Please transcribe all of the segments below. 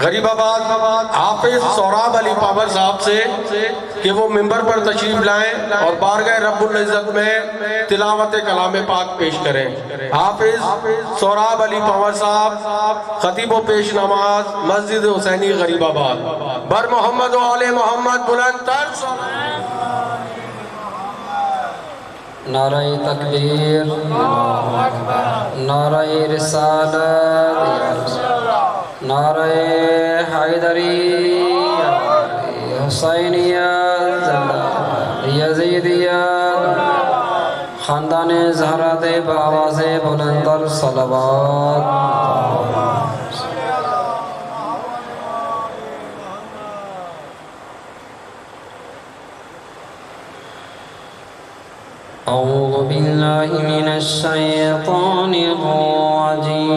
غریب آباد حافظ سوراب علی پاور صاحب سے کہ وہ ممبر پر تشریف لائیں اور بارگاہ رب العزت میں تلاوت کلام پاک پیش کریں۔ حافظ سوراب علی پاور صاحب خطیب و پیش نماز مسجد حسینی غریب آباد۔ بر محمد و آل محمد بلند تر نعرہ تکبیر، نعرہ رسالت، نعرہ حیدری، حسینیت، یزیدیت، خاندان زہرات بآواز بلندر صلوات۔ أعوذ بالله من الشيطان الرجيم.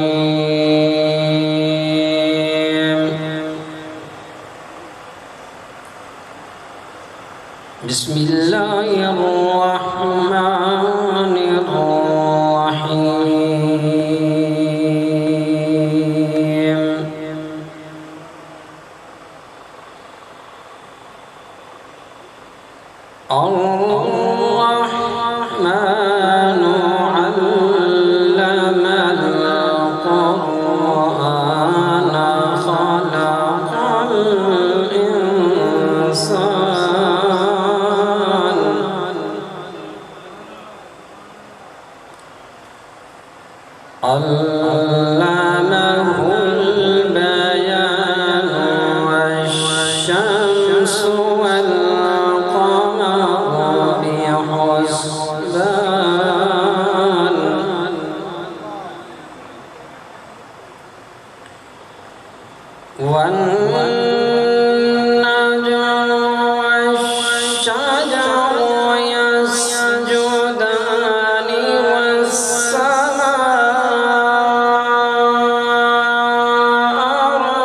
بسم الله الرحمن الرحيم. الرحمن علم القرآن خلق الإنسان علمه البيان والشمس والقمر بحسبان والنجم والشجر يسجدان والسماء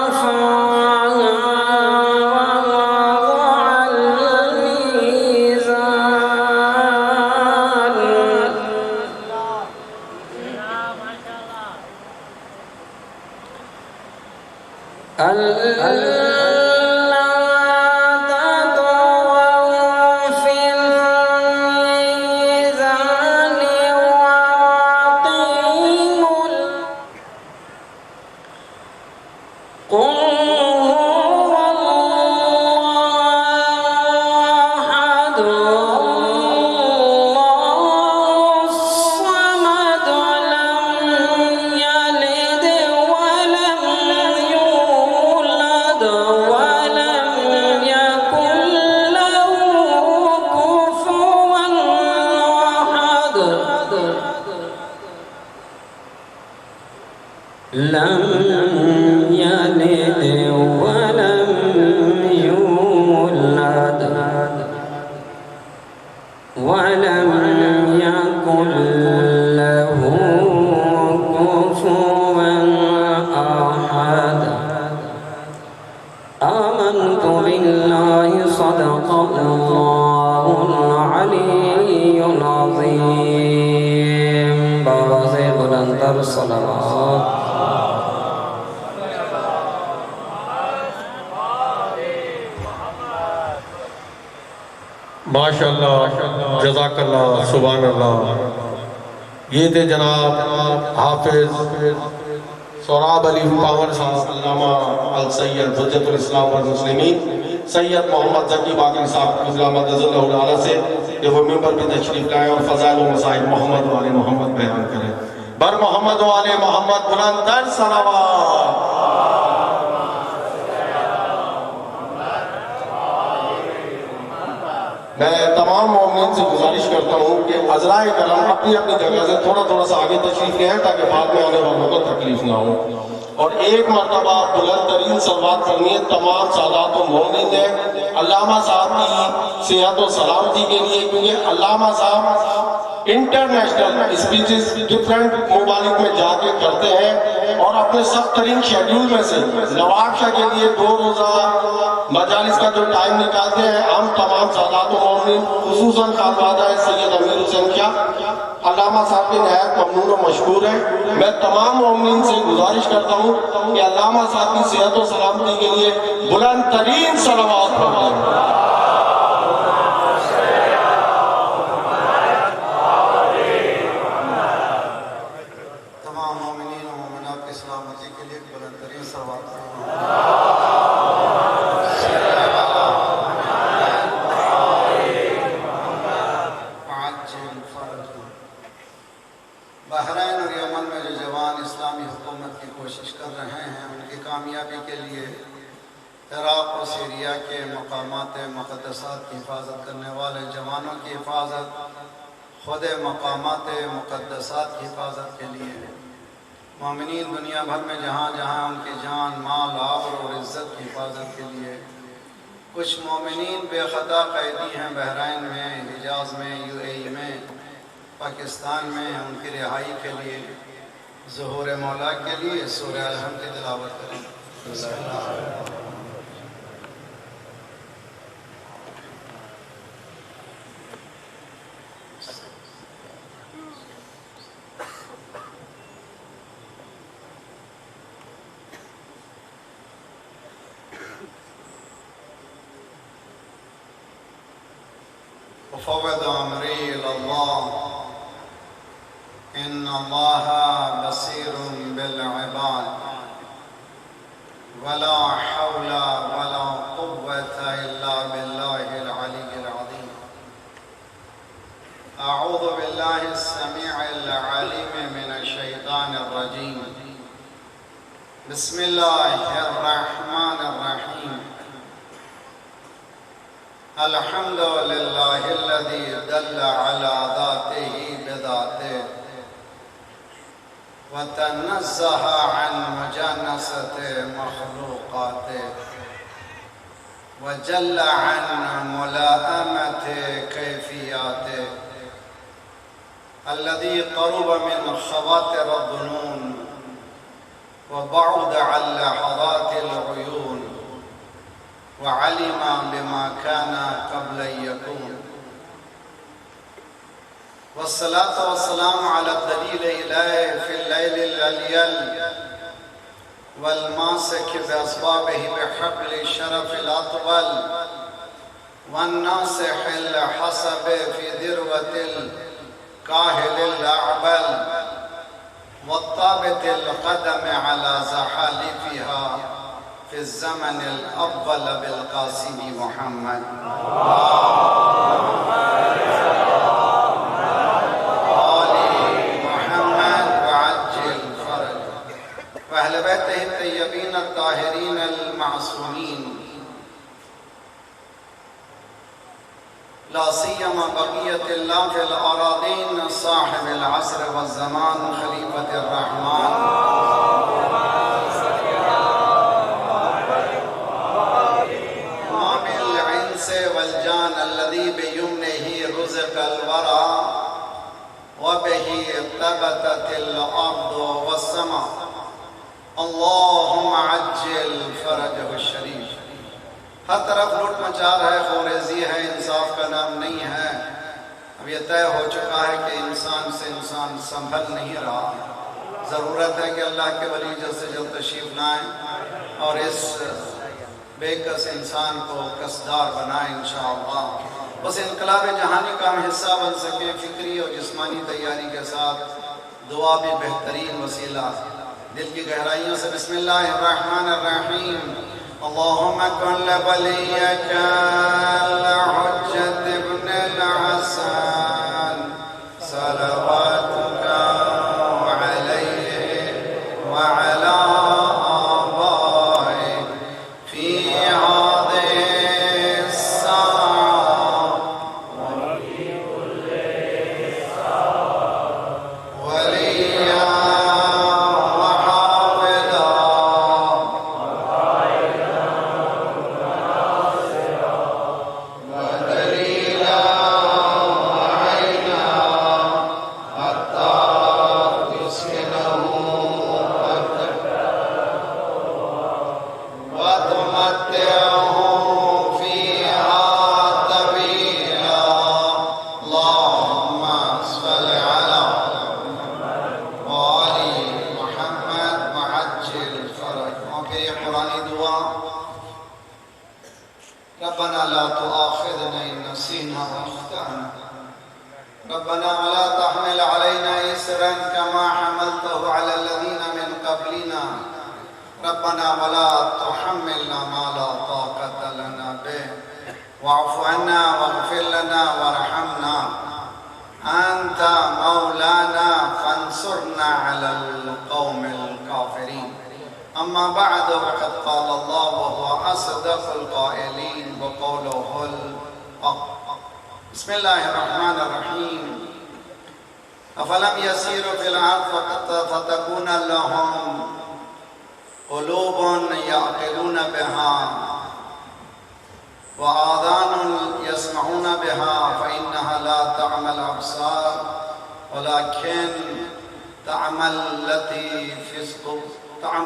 رفعها ووضع الميزان ألا تطغوا في الميزان وأقيموا قل هو الله أحد الله الصمد لم يلد ولم يولد ولم يكن له كفوا أحد لم يلد ولم يولد ولم يكن له كفوا أحد آمنت بالله صدق الله العلي العظيم بآواز بلندر صلوات ماشاءاللہ جزاک اللہ سبحان اللہ۔ یہ تھے جناب حافظ سوراب علی پاور صاحب علامہ السید حجت الاسلام والمسلمین سید محمد ذکی باقری صاحب علامہ اللہ تعالیٰ سے کہ وہ ممبر پہ تشریف لائیں اور فضائل و مسائل محمد و آل محمد بیان کریں۔ بر محمد و آل محمد بلند تر صلوات۔ میں تمام مومنین سے گزارش کرتا ہوں کہ عذرائے کرم اپنی اپنی جگہ سے تھوڑا سا آگے تشریف لے آئیں تاکہ بعد میں آنے والوں کو تکلیف نہ ہو، اور ایک مرتبہ بلند ترین صلوات پڑھنی ہے تمام سادات و مومنین نے علامہ صاحب کی صحت و سلامتی کے لیے، کیونکہ علامہ صاحب انٹرنیشنل اسپیچز ڈفرینٹ ممالک میں جا کے کرتے ہیں اور اپنے سخت ترین شیڈیول میں سے نواب شاہ کے لیے 2 روزہ مجالس کا جو ٹائم نکالتے ہیں. ہم تمام سادات و مومنین خصوصاً خانوادہ سید امیر حسین کیا علامہ صاحب کے نہایت ممنون و مشکور ہیں. میں تمام مومنین سے گزارش کرتا ہوں کہ علامہ صاحب کی صحت و سلامتی کے لیے بلند ترین صلوات پڑھیں. بحرین اور یمن میں جو جوان اسلامی حکومت کی کوشش کر رہے ہیں ان کی کامیابی کے لیے عراق و سیریا کے مقامات مقدسات کی حفاظت کرنے والے جوانوں کی حفاظت، خود مقامات مقدسات کی حفاظت کے لیے مومنین دنیا بھر میں جہاں جہاں ان کی جان، مال، آبرو اور عزت کی حفاظت کے لیے کچھ مومنین بے خطا قیدی ہیں بحرین میں، حجاز میں، UAE میں، پاکستان میں. ان کی رہائی کے لیے ظہور مولا کے لیے سورہ الحمد کی تلاوت کریں. بسم اللہ. وفوض امری الی اللہ ان اللہ بصیر بالعباد ولا حول ولا قوة الا باللہ العلی العظیم. اعوذ باللہ السمیع العلیم من الشیطان الرجیم. بسم اللہ الرحمن الرحیم. الحمد للہ الذی دل علی ذاتہ بذاتہ وتنزہ عن مجانست مخلوقات وجل عن ملائمت کیفیات الذي قرب من خواطر الظنون وبعد عن لحظات العيون وعلم بما كان قبل يكون والصلاة والسلام على الدليل إليه في الليل الأليل والماسك بأسبابه بحبل الشرف الأطول والناصح الحسب في ذروة الكاهل الأعبل والطابت القدم على زحالفها في الزمن الأول بالقاسم محمد وأهل بيته الطيبين الطاهرين المعصومين لا سيما بقية الله في الأراضين صاحب العصر والزمان خليفة الرحمن إمام العنس والجان الذي بيمنه رزق الورى وبه ثبتت الأرض والسماء اللهم عجل فرجه الشریف. ہر طرف لوٹ مچار ہے، خوریزی ہے، انصاف کا نام نہیں ہے. اب یہ طے ہو چکا ہے کہ انسان سے انسان سنبھل نہیں رہا. ضرورت ہے کہ اللہ کے ولی جلد سے جلد تشریف لائیں اور اس بے کس انسان کو قصدار بنائیں انشاءاللہ. بس انقلاب جہانی کا ہم حصہ بن سکیں. فکری اور جسمانی تیاری کے ساتھ دعا بھی بہترین وسیلہ. دل کی گہرائیوں سے بسم اللہ الرحمن الرحیم. اللہم کن لولیک الحجت ابن الحسن صلواتک علیہ وعلا آبائے فی هذه الساعة وفی كل ساعة ولیا ودليلا ومتعهم فيها طويلا اللهم صل على وآل محمد وعجل فرجهم. اور پھر یہ قرآنی دعا ربنا لا تؤاخذنا إن نسينا وأخطأنا ربنا ولا تحمل علينا إصرا كما حملته على الذين من قبلنا ربنا ولا تحملنا ما لا طاقة لنا به واعف عنا واغفر لنا وارحمنا أنت مولانا فانصرنا على القوم الكافرين. أما بعد وقد قال الله وهو أصدق القائلين وقوله الحق. بسم الله الرحمن الرحيم. أفلم يسيروا في الأرض فتكون لهم قلوب يعقلون بها وآذان يسمعون بها فإنها لا تعمى الأبصار ولكن تعمى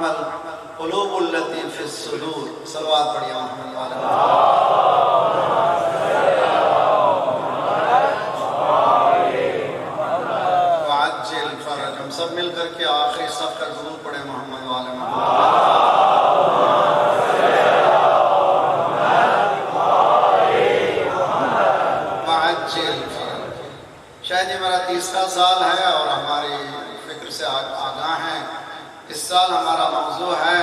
القلوب التي في الصدور. صلوات پڑھیے محمد وعلى وعجل فرج. ہم سب مل کر کے آخری صف کا ضرور پڑھے محمد وعلى محمد. شاید یہ میرا 30واں سال ہے اور ہماری فکر سے آگاہ ہیں. اس سال ہمارا موضوع ہے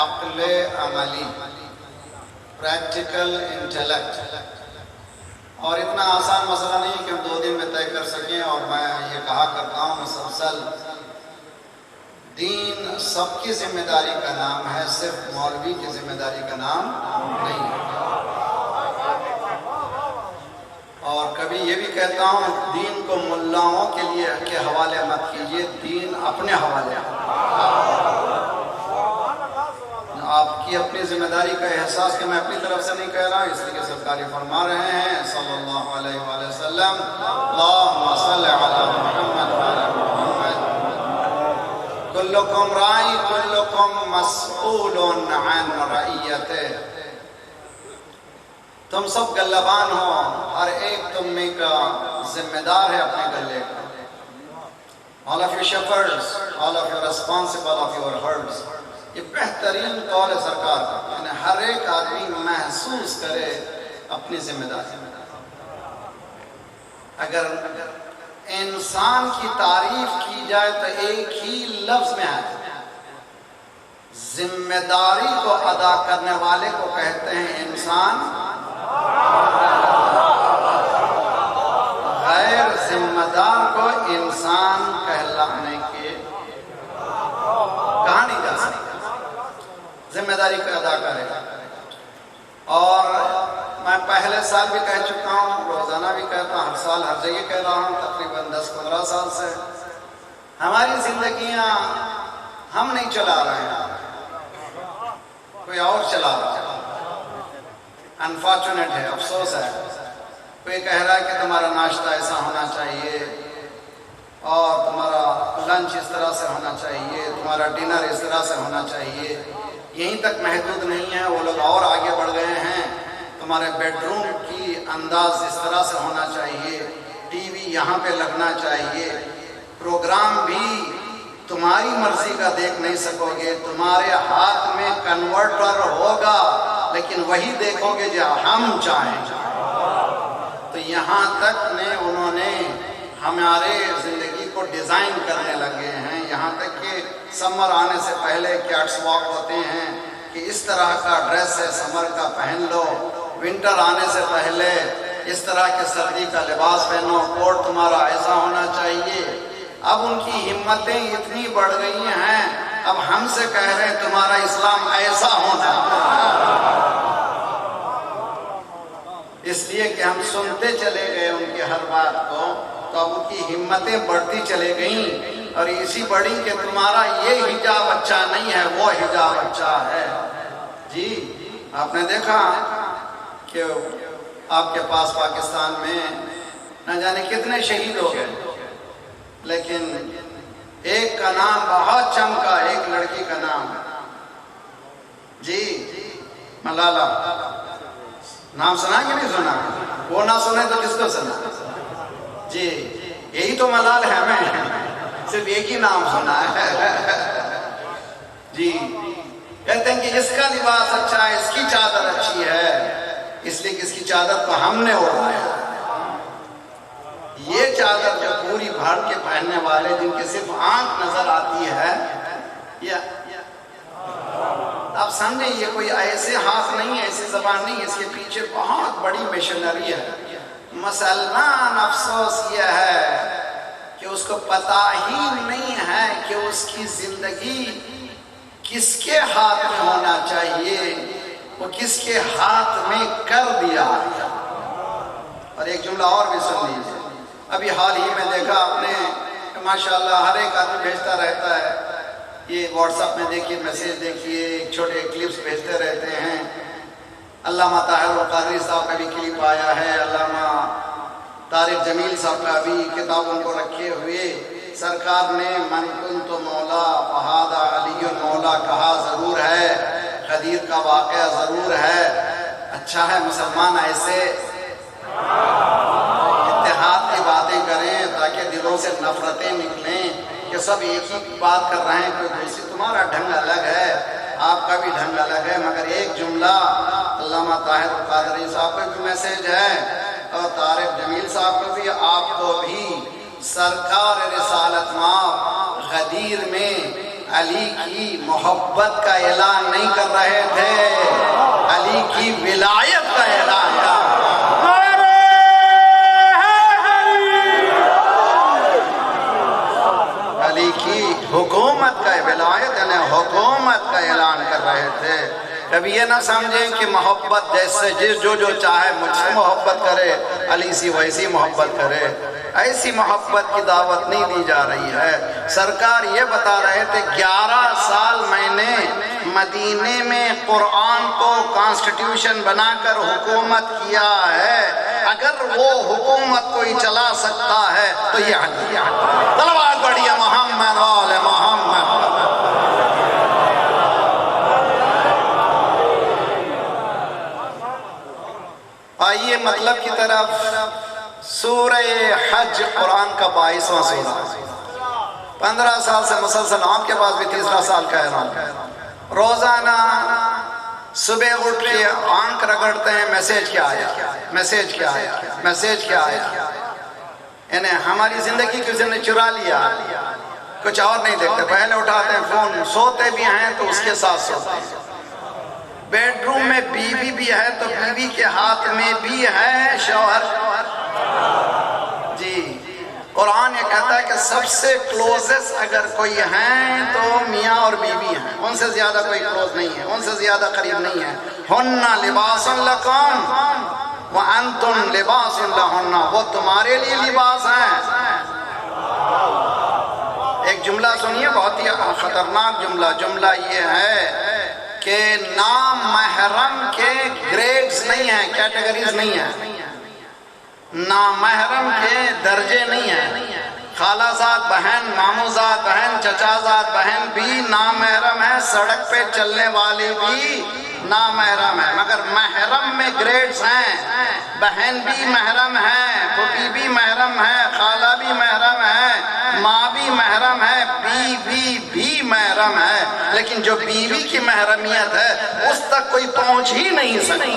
عقل عملی، پریکٹیکل انٹیلیکٹ. اور اتنا آسان مسئلہ نہیں کہ ہم 2 دن میں طے کر سکیں. اور میں یہ کہا کرتا ہوں مسلسل، دین سب کی ذمہ داری کا نام ہے، صرف مولوی کی ذمہ داری کا نام نہیں ہے. اور کبھی یہ بھی کہتا ہوں دین کو ملاؤں کے لیے کے حوالے مت کیجئے، دین اپنے حوالے. آپ کی اپنی ذمہ داری کا احساس کہ میں اپنی طرف سے نہیں کہہ رہا ہوں، اس لیے کہ سرکار فرما رہے ہیں صلی اللہ علیہ وآلہ وسلم اللہم صل علی محمد وعلی محمد کلکم رائی کلکم مسئول عن رعیتہ. تم سب گلبان ہو، ہر ایک تم میں کا ذمہ دار ہے اپنے گلے کا. All of you shepherds, all of you responsible of your herds. یہ بہترین قول ہے سرکار کا، یعنی ہر ایک آدمی محسوس کرے اپنی ذمہ داری. اگر انسان کی تعریف کی جائے تو ایک ہی لفظ میں ہے، ذمہ داری کو ادا کرنے والے کو کہتے ہیں انسان، غیر ذمہ دار کو انسان کہلانے کے کہا نہیں جا سکتا. ذمہ داری کو ادا کرے. اور میں پہلے سال بھی کہہ چکا ہوں، روزانہ بھی کہتا ہوں، ہر سال ہر جگہ کہہ رہا ہوں، تقریباً 10-15 سال سے ہماری زندگیاں ہم نہیں چلا رہے ہیں، کوئی اور چلا رہا ہے. انفارچونیٹ ہے، افسوس ہے. کوئی کہہ رہا ہے کہ تمہارا ناشتہ ایسا ہونا چاہیے اور تمہارا لنچ اس طرح سے ہونا چاہیے، تمہارا ڈنر اس طرح سے ہونا چاہیے. یہیں تک محدود نہیں ہے، وہ لوگ اور آگے بڑھ گئے ہیں. تمہارے بیڈ روم کی انداز اس طرح سے ہونا چاہیے، ٹی وی یہاں پہ لگنا چاہیے، پروگرام بھی تمہاری مرضی کا دیکھ نہیں سکو گے، تمہارے ہاتھ میں کنورٹر ہوگا لیکن وہی دیکھو گے جو ہم چاہیں. تو یہاں تک انہوں نے ہمارے زندگی کو ڈیزائن کرنے لگے ہیں. یہاں تک کہ سمر آنے سے پہلے کیٹس واک ہوتے ہیں کہ اس طرح کا ڈریس ہے سمر کا پہن لو، ونٹر آنے سے پہلے اس طرح کے سردی کا لباس پہنو، کوٹ تمہارا ایسا ہونا چاہیے. اب ان کی ہمتیں اتنی بڑھ گئی ہیں، اب ہم سے کہہ رہے ہیں تمہارا اسلام ایسا ہونا. اس لیے کہ ہم سنتے چلے گئے ان کی ہر بات کو، تو اب ان کی ہمتیں بڑھتی چلے گئیں. اور اسی بڑی کہ تمہارا یہ حجاب اچھا نہیں ہے، وہ حجاب اچھا ہے. جی آپ نے دیکھا کہ آپ کے پاس پاکستان میں نہ جانے کتنے شہید ہو گئے، لیکن ایک کا نام بہت چمکا، ایک لڑکی کا نام جی ملالہ نام سنا کہ نہیں سنا؟ وہ نہ سنے تو کس کو سنا؟ جی یہی تو ملال ہے، ہمیں صرف ایک ہی نام سنا ہے جی کہتے ہیں کہ اس کا لباس اچھا ہے، اس کی چادر اچھی ہے، اس لیے کہ اس کی چادر کو ہم نے اوڑھایا۔ یہ چادر جو پوری بھر کے پہننے والے جن کے صرف آنکھ نظر آتی ہے، آپ سمجھیں یہ کوئی ایسے ہاتھ نہیں ہے، ایسی زبان نہیں ہے، اس کے پیچھے بہت بڑی مشنری ہے۔ مسلمان افسوس یہ ہے کہ اس کو پتہ ہی نہیں ہے کہ اس کی زندگی کس کے ہاتھ میں ہونا چاہیے، وہ کس کے ہاتھ میں کر دیا۔ اور ایک جملہ اور بھی سن لیجیے، ابھی حال ہی میں دیکھا آپ نے، ماشاءاللہ ہر ایک آدمی بھیجتا رہتا ہے، یہ واٹس ایپ میں دیکھیے، میسیج دیکھیے، چھوٹے کلپس بھیجتے رہتے ہیں۔ علامہ طاہر القادری صاحب کا بھی کلپ آیا ہے، علامہ طارق جمیل صاحب کا بھی کتابوں کو رکھے ہوئے سرکار نے من کنت مولا فہذا علی مولا کہا ضرور ہے، خدیر کا واقعہ ضرور ہے۔ اچھا ہے مسلمان ایسے اتحاد کی باتیں کریں تاکہ دلوں سے نفرتیں نکلیں کہ سب ایک ہی بات کر رہے ہیں، کوئی دوسری، تمہارا ڈھنگ الگ ہے، آپ کا بھی ڈھنگ الگ ہے۔ مگر ایک جملہ علامہ طاہر القادری صاحب کا بھی میسیج ہے اور طارق جمیل صاحب کو بھی، آپ کو بھی، سرکار رسالت مآب غدیر میں علی کی محبت کا اعلان نہیں کر رہے تھے، علی کی ولایت کا اعلان کر علی کی حکومت کا ولایت یعنی حکومت کا اعلان کر رہے تھے۔ کبھی یہ نہ سمجھیں کہ محبت جیسے جو چاہے مجھ سے محبت کرے، علی سی ویسی محبت کرے، ایسی محبت کی دعوت نہیں دی جا رہی ہے۔ سرکار یہ بتا رہے تھے 11 سال میں نے مدینے میں قرآن کو کانسٹیٹیوشن بنا کر حکومت کیا ہے، اگر وہ حکومت کوئی چلا سکتا ہے تو یہ علی ہے۔ صلوات پڑھیے محمد وآل محمد۔ آئیے مطلب کی طرف، سورہ حج قرآن کا 22واں سورہ، 15 سال سے مسلسل، آپ کے پاس بھی تیسرا سال کا اعلان ہے۔ روزانہ صبح اٹھ کے آنکھ رگڑتے ہیں، میسیج کیا آیا، میسیج کیا آیا، میسیج کیا آیا۔ یعنی ہماری زندگی کسی نے چرا لیا، کچھ اور نہیں دیکھتے، پہلے اٹھاتے ہیں فون، سوتے بھی ہیں تو اس کے ساتھ سوتے ہیں، بیڈ روم میں بیوی بھی ہے تو بیوی کے ہاتھ میں بھی ہے شوہر۔ جی قرآن یہ کہتا ہے کہ سب سے کلوزسٹ اگر کوئی ہیں تو میاں اور بیوی ہیں، ان سے زیادہ کوئی کلوز نہیں ہے، ان سے زیادہ قریب نہیں ہے۔ ہن لباس لکم وانتم لباس لہن، وہ تمہارے لیے لباس ہیں۔ ایک جملہ سنیے، بہت ہی خطرناک جملہ یہ ہے کہ نامحرم کے گریڈز نہیں ہیں، کیٹیگریز نہیں ہیں، نامحرم کے درجے نہیں ہیں۔ خالہ زاد بہن، مامو زاد بہن، چچا زاد بہن بھی نامحرم ہے، سڑک پہ چلنے والے بھی نامحرم ہے، مگر محرم میں گریڈز ہیں، بہن بھی محرم ہے، پھوپھی بھی محرم ہے، خالہ بھی محرم ہے، ماں بھی محرم ہے، بیوی بھی محرم ہے، لیکن جو بیوی کی محرمیت ہے اس تک کوئی پہنچ ہی نہیں سکتی۔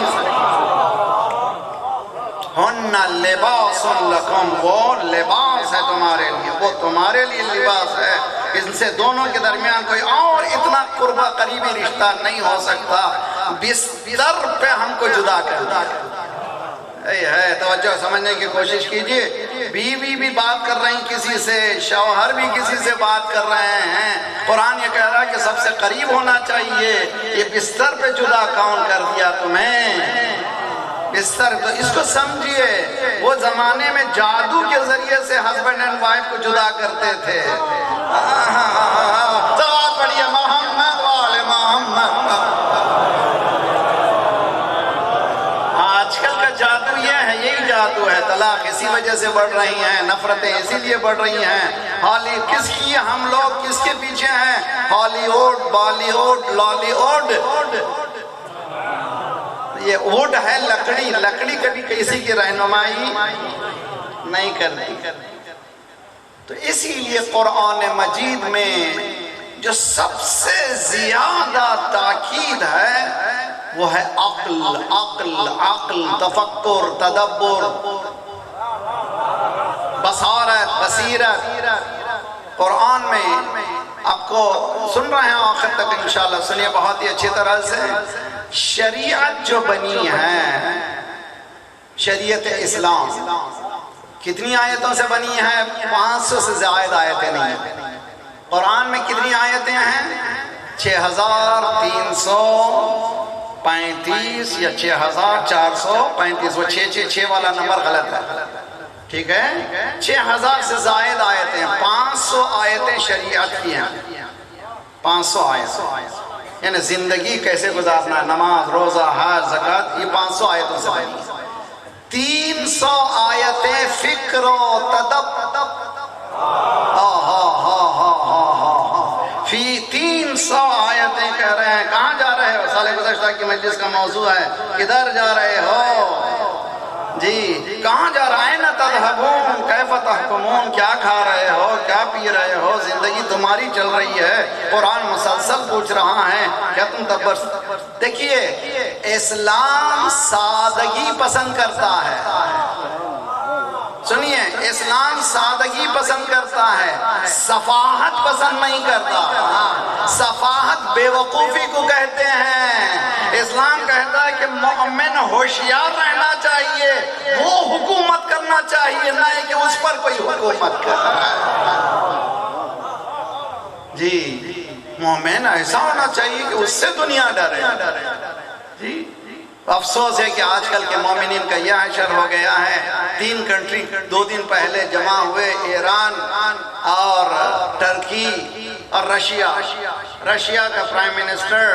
ہن لباس لکم، وہ لباس ہے تمہارے لیے، وہ تمہارے لیے لباس ہے۔ ان سے دونوں کے درمیان کوئی اور اتنا قربہ قریبی رشتہ نہیں ہو سکتا، بستر پہ ہم کو جدا کر ہے۔ توجہ سمجھنے کی کوشش کیجئے، بیوی بھی بات کر رہی کسی سے، شوہر بھی کسی سے بات کر رہے ہیں۔ قرآن یہ کہہ رہا ہے کہ سب سے قریب ہونا چاہیے، یہ بستر پہ جدا کون کر دیا تمہیں؟ بستر، تو اس کو سمجھیے، وہ زمانے میں جادو کے ذریعے سے ہسبینڈ اینڈ وائف کو جدا کرتے تھے۔ صلوات پڑھیے محمد وآل محمد۔ آج کل کا جادو یہ ہے، یہی جادو ہے، طلاق اسی وجہ سے بڑھ رہی ہیں، نفرتیں اسی لیے بڑھ رہی ہیں۔ ہالی کس کی، ہم لوگ کس کے پیچھے ہیں؟ Hollywood, Bollywood, Lollywood, ہے لکڑی، لکڑی کبھی کسی کی رہنمائی نہیں کرتی۔ تو اسی لیے قرآن مجید میں جو سب سے زیادہ تاکید ہے وہ ہے عقل، عقل، عقل، تفکر، تدبر، بصارت، بصیرت۔ قرآن میں آپ کو سن رہے ہیں آخر تک انشاءاللہ سنیے بہت ہی اچھی طرح سے۔ شریعت جو بنی ہے، شریعت اسلام کتنی آیتوں سے بنی ہے؟ 500 سے زائد آیتیں نہیں ہیں۔ قرآن میں کتنی آیتیں ہیں؟ 6335 یا 6435، وہ 6 والا نمبر غلط ہے، ٹھیک ہے؟ 6000 سے زائد آیتیں، 500 آیتیں شریعت کی ہیں، 500 آیتیں، یعنی زندگی کیسے گزارنا، نماز، روزہ، حج، زکوٰۃ، یہ 500 آیتوں سے بنی۔ 300 آیتیں فکر و تدبر، فی 300 آیتیں کہہ رہے ہیں کہاں جا رہے ہو؟ سال گزشتہ کی مجلس کا موضوع ہے کدھر جا رہے ہو جی، کہاں جا رہے ہیں؟ تذہبون کیف تحکمون، کیا کھا رہے ہو، کیا پی رہے ہو، زندگی تمہاری چل رہی ہے، قرآن مسلسل پوچھ رہا ہے کیا تم تبر۔ دیکھیے اسلام سادگی پسند کرتا ہے، سنیے اسلام سادگی پسند کرتا ہے، صفاحت پسند نہیں کرتا۔ صفاحت بے وقوفی کو کہتے ہیں۔ اسلام کہتا ہے کہ مومن ہوشیار رہنا چاہیے، وہ حکومت کرنا چاہیے، نہ کہ اس پر کوئی حکومت کر رہا ہے۔ جی مومن ایسا ہونا چاہیے کہ اس سے دنیا ڈرے۔ جی افسوس ہے کہ آج کل کے مومنین کا یہ حشر ہو گیا ہے۔ 3 کنٹری 2 دن پہلے جمع ہوئے، ایران اور ترکی اور رشیا۔ رشیا کا پرائم منسٹر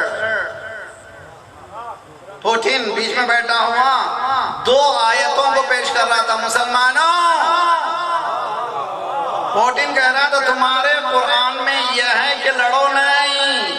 پوٹین بیچ میں بیٹھا ہوا 2 آیتوں کو پیش کر رہا تھا۔ مسلمانوں، پوٹین کہہ رہا تھا تمہارے قرآن میں یہ ہے کہ لڑو نہیں،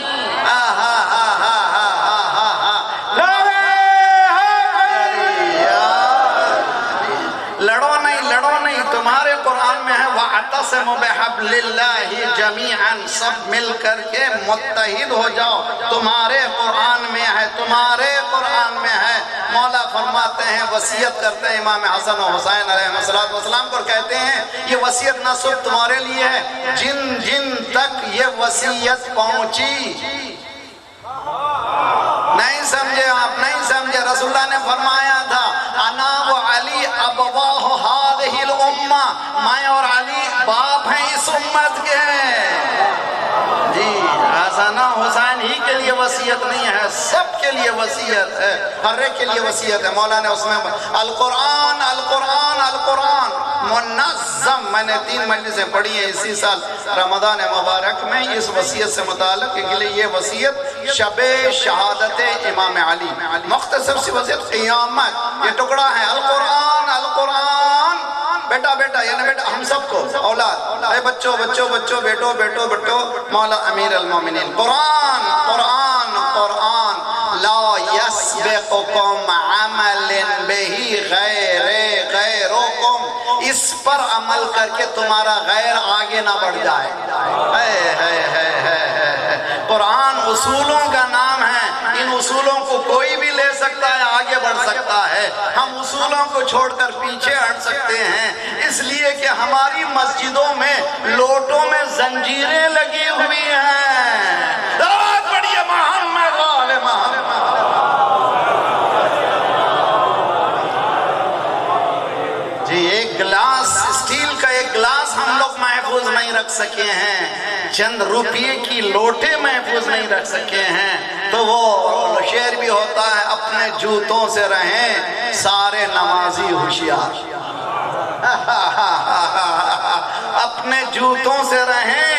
تمہارے قرآن میں ہے وَاعْتَصِمُوا بِحَبْلِ اللَّهِ جَمِيعًا، سب مل کر کے متحد ہو جاؤ، تمہارے قرآن میں ہے، تمہارے قرآن میں ہے۔ مولا فرماتے ہیں، وصیت کرتے ہیں امام حسن و حسین علیہ السلام کو، کہتے ہیں یہ وصیت نہ صرف تمہارے لیے ہے، جن جن تک یہ وصیت پہنچی۔ نہیں سمجھے آپ، نہیں سمجھے؟ رسول اللہ نے فرمایا تھا انا و علی ابواہ ہذہ الامہ، میں اور علی باپ ہیں اس امت کے۔ جی حسن حسین ہی کے لیے وصیت نہیں ہے، سب کے لیے وصیت ہے، ہر ایک کے لیے وصیت ہے۔ مولا نے اس میں القرآن القرآن القرآن منظم، میں نے 3 مجلسیں پڑھی ہیں اسی سال رمضان مبارک میں اس وصیت سے متعلق، کہ یہ وصیت شب شہادت امام علی، مختصر سی وصیت قیامت، یہ ٹکڑا ہے القرآن القرآن۔ بیٹا بیٹا یعنی بیٹا ہم سب کو، اولاد، اے بچوں بچوں بچوں، بیٹو بیٹو بیٹو، مولا امیر المومنین قرآن قرآن قرآن، لا یسبقکم عمل بہی غیرکم، اس پر عمل کر کے تمہارا غیر آگے نہ بڑھ جائے۔ قرآن اصولوں کا نام ہے، ان اصولوں کو کوئی بھی لے سکتا ہے، آگے بڑھ سکتا ہے، ہم اصولوں کو چھوڑ کر پیچھے ہٹ سکتے ہیں، اس لیے کہ ہماری مسجدوں میں لوٹوں میں زنجیریں لگی ہوئی ہیں۔ دعوت پڑھیے محمد آل محمد۔ جی ایک گلاس، اسٹیل کا ایک گلاس ہم لوگ محفوظ نہیں رکھ سکے ہیں، چند روپیے کی لوٹے محفوظ نہیں رکھ سکے ہیں، تو وہ شعر بھی ہوتا ہے اپنے جوتوں سے رہیں سارے نمازی ہوشیار۔ اپنے جوتوں سے رہیں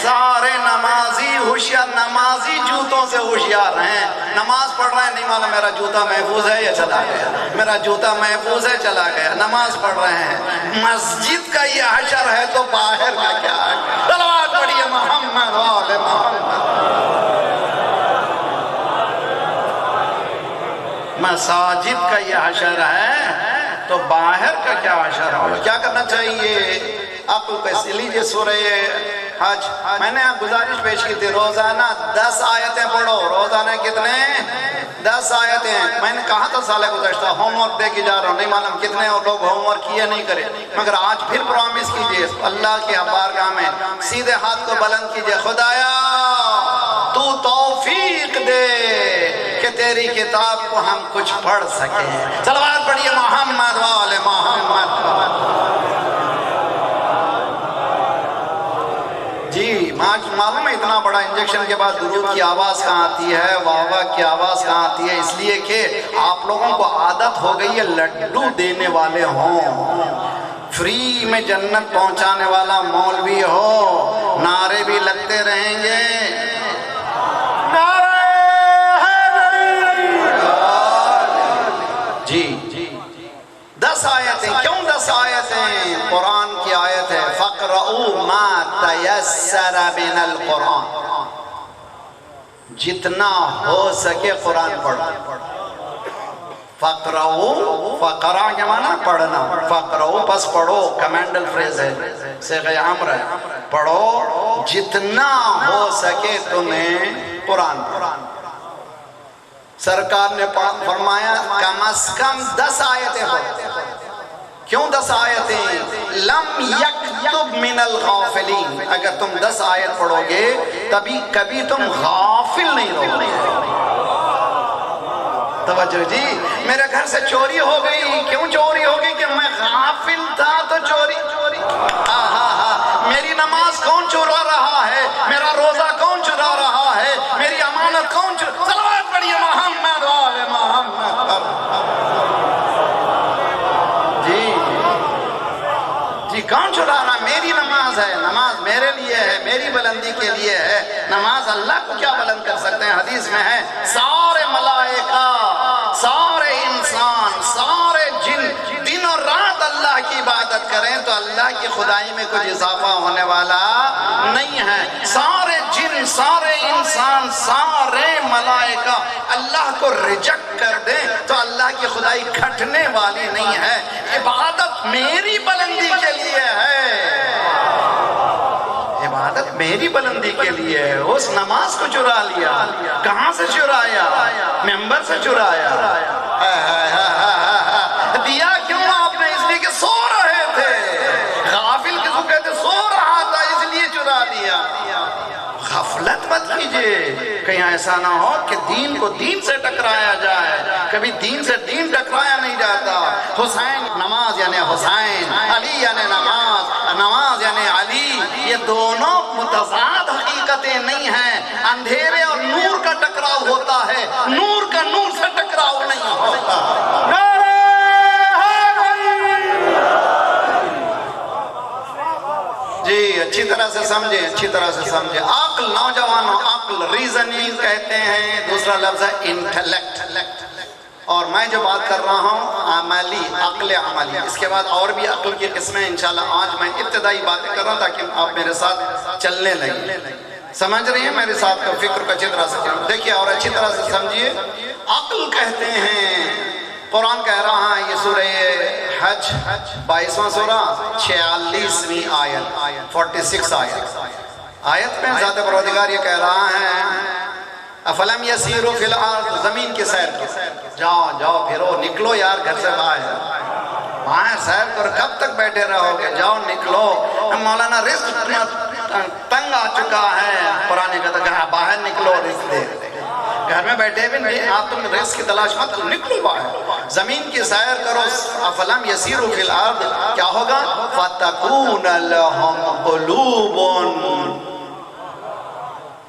سارے نمازی ہوشیار، نمازی جوتوں سے ہوشیار ہیں۔ نماز پڑھ رہے ہیں، نہیں معلوم میرا جوتا محفوظ ہے یا چلا گیا، میرا جوتا محفوظ ہے چلا گیا، نماز پڑھ رہے ہیں۔ مسجد کا یہ حشر ہے تو باہر کا کیا ہے؟ صلوات پڑھیے محمد آل محمد۔ مساجد کا یہ حشر ہے تو باہر کا کیا حشر ہوگا؟ کیا کرنا چاہیے؟ عقل کو اس لیجیے سورہ حج میں نے آپ گزارش پیش کی تھی روزانہ 10 آیتیں پڑھو. روزانہ کتنے؟ 10 آیتیں. میں نے کہا تھا سال گزشتہ ہوم ورک دے کے جا رہا ہوں, نہیں معلوم کتنے اور لوگ ہوم ورک کیے نہیں کرے, مگر آج پھر پرومس کیجئے اللہ کی بارگاہ میں, سیدھے ہاتھ کو بلند کیجئے, خدایا تو توفیق دے کہ تیری کتاب کو ہم کچھ پڑھ سکیں. صلوات پڑھیے محمد وآل محمد. جی معلوم ہے اتنا بڑا انجیکشن کے بعد درود کی آواز کہاں آتی ہے, واہ واہ کی آواز کہاں آتی ہے؟ اس لیے کہ آپ لوگوں کو عادت ہو گئی ہے لڈو دینے والے ہوں, فری میں جنت پہنچانے والا مولوی ہو, نعرے بھی لگتے رہیں گے. جی 10 آیتیں. کیوں 10 آیتیں؟ قرآن کی آیت ہے فَقْرَؤُوا مَا تَيَسَّرَ مِنَ الْقُرْآنِ, جتنا ہو سکے قرآن پڑھو. فَقْرَؤُوا, فَقْرَا کے معنی پڑھنا, فَقْرَؤُوا پس پڑھو, کمینڈل فریز ہے, صیغہ امر ہے, پڑھو جتنا ہو سکے تمہیں قرآن پڑھو. سرکار نے فرمایا کم از کم 10 آیتیں پڑھو. کیوں 10 آیتیں؟ لم یکتب من الغافلین, اگر تم 10 آیت پڑھو گے تبھی کبھی تم غافل نہیں رہو گے. توجہ جی, میرے گھر سے چوری ہو گئی. کیوں چوری ہو گئی؟ کہ میں غافل تھا تو چوری. میری نماز کون چورا رہا ہے؟ میرا روزہ کون چرا رہا ہے؟ میری امانت کون چرا؟ صلوات پڑھیے محمد وآل محمد. جی کون چرا رہا؟ میری نماز ہے, نماز میرے لیے ہے, میری بلندی کے لیے ہے. نماز اللہ کو کیا بلند کر سکتے ہیں؟ حدیث میں ہے سارے ملائکہ, سارے انسان, سارے جن دن اور رات اللہ کی عبادت کریں تو اللہ کی خدائی میں کچھ اضافہ ہونے والا نہیں ہے. سارے جن, سارے انسان, سارے ملائکہ اللہ کو ریجیکٹ کر دیں تو اللہ کی خدائی گھٹنے والی نہیں ہے. عبادت میری بلندی کے لیے ہے, عبادت میری بلندی کے لیے ہے. اس نماز کو چرا لیا, کہاں سے چرایا؟ ممبر سے چرایا. دیا کیوں آپ نے؟ اس لیے کہ سو رہے تھے. غافل کس کو کہتے؟ سو رہا تھا اس لیے چرا لیا. غفلت مت کیجئے, کہیں ایسا نہ ہو کہ دین کو دین سے ٹکرایا جائے. کبھی دین سے دین ٹکرایا نہیں جاتا. حسین نماز یعنی حسین, علی یعنی نماز, نماز یعنی علی, یہ دونوں متضاد حقیقتیں نہیں ہیں. اندھیرے اور نور کا ٹکراؤ ہوتا ہے, نور کا نور سے ٹکراؤ نہیں ہوتا. جی اچھی طرح سے سمجھیں, اچھی طرح سے سمجھیں. عقل, نوجوانوں, عقل ریزننگ کہتے ہیں, دوسرا لفظ ہے انٹلیکٹ. اور میں جو بات کر رہا ہوں عملی, عقل عملی. اس کے بعد اور بھی عقل کی قسمیں انشاءاللہ. آج میں ابتدائی باتیں کر رہا ہوں تاکہ آپ میرے ساتھ چلنے لگیں. سمجھ رہی ہیں میرے ساتھ کا فکر کو اچھی طرح سے دیکھیے اور اچھی طرح سے سمجھیے. عقل کہتے ہیں, قرآن کہہ رہا ہے, یہ سورہ حج 22واں سورہ 46ویں آیت, 46 آیت میں ذات پروردگار یہ کہہ رہا ہے افلم یسیروا فی الارض, زمین کی سیر کی. جاؤ پھرو, نکلو یار گھر سے باہر سیر کرو. کب تک بیٹھے رہو گے؟ جاؤ نکلو. مولانا رزق تنگ آ چکا ہے, قرآن کہتا ہے باہر نکلو, رزق دے. گھر میں بیٹھے بھی نہیں, آپ تم رزق کی تلاش مت کرو, نکلو باہر, زمین کی سیر کرو. افلم یسیروا فی الارض, کیا ہوگا؟ فتکون لهم قلوب,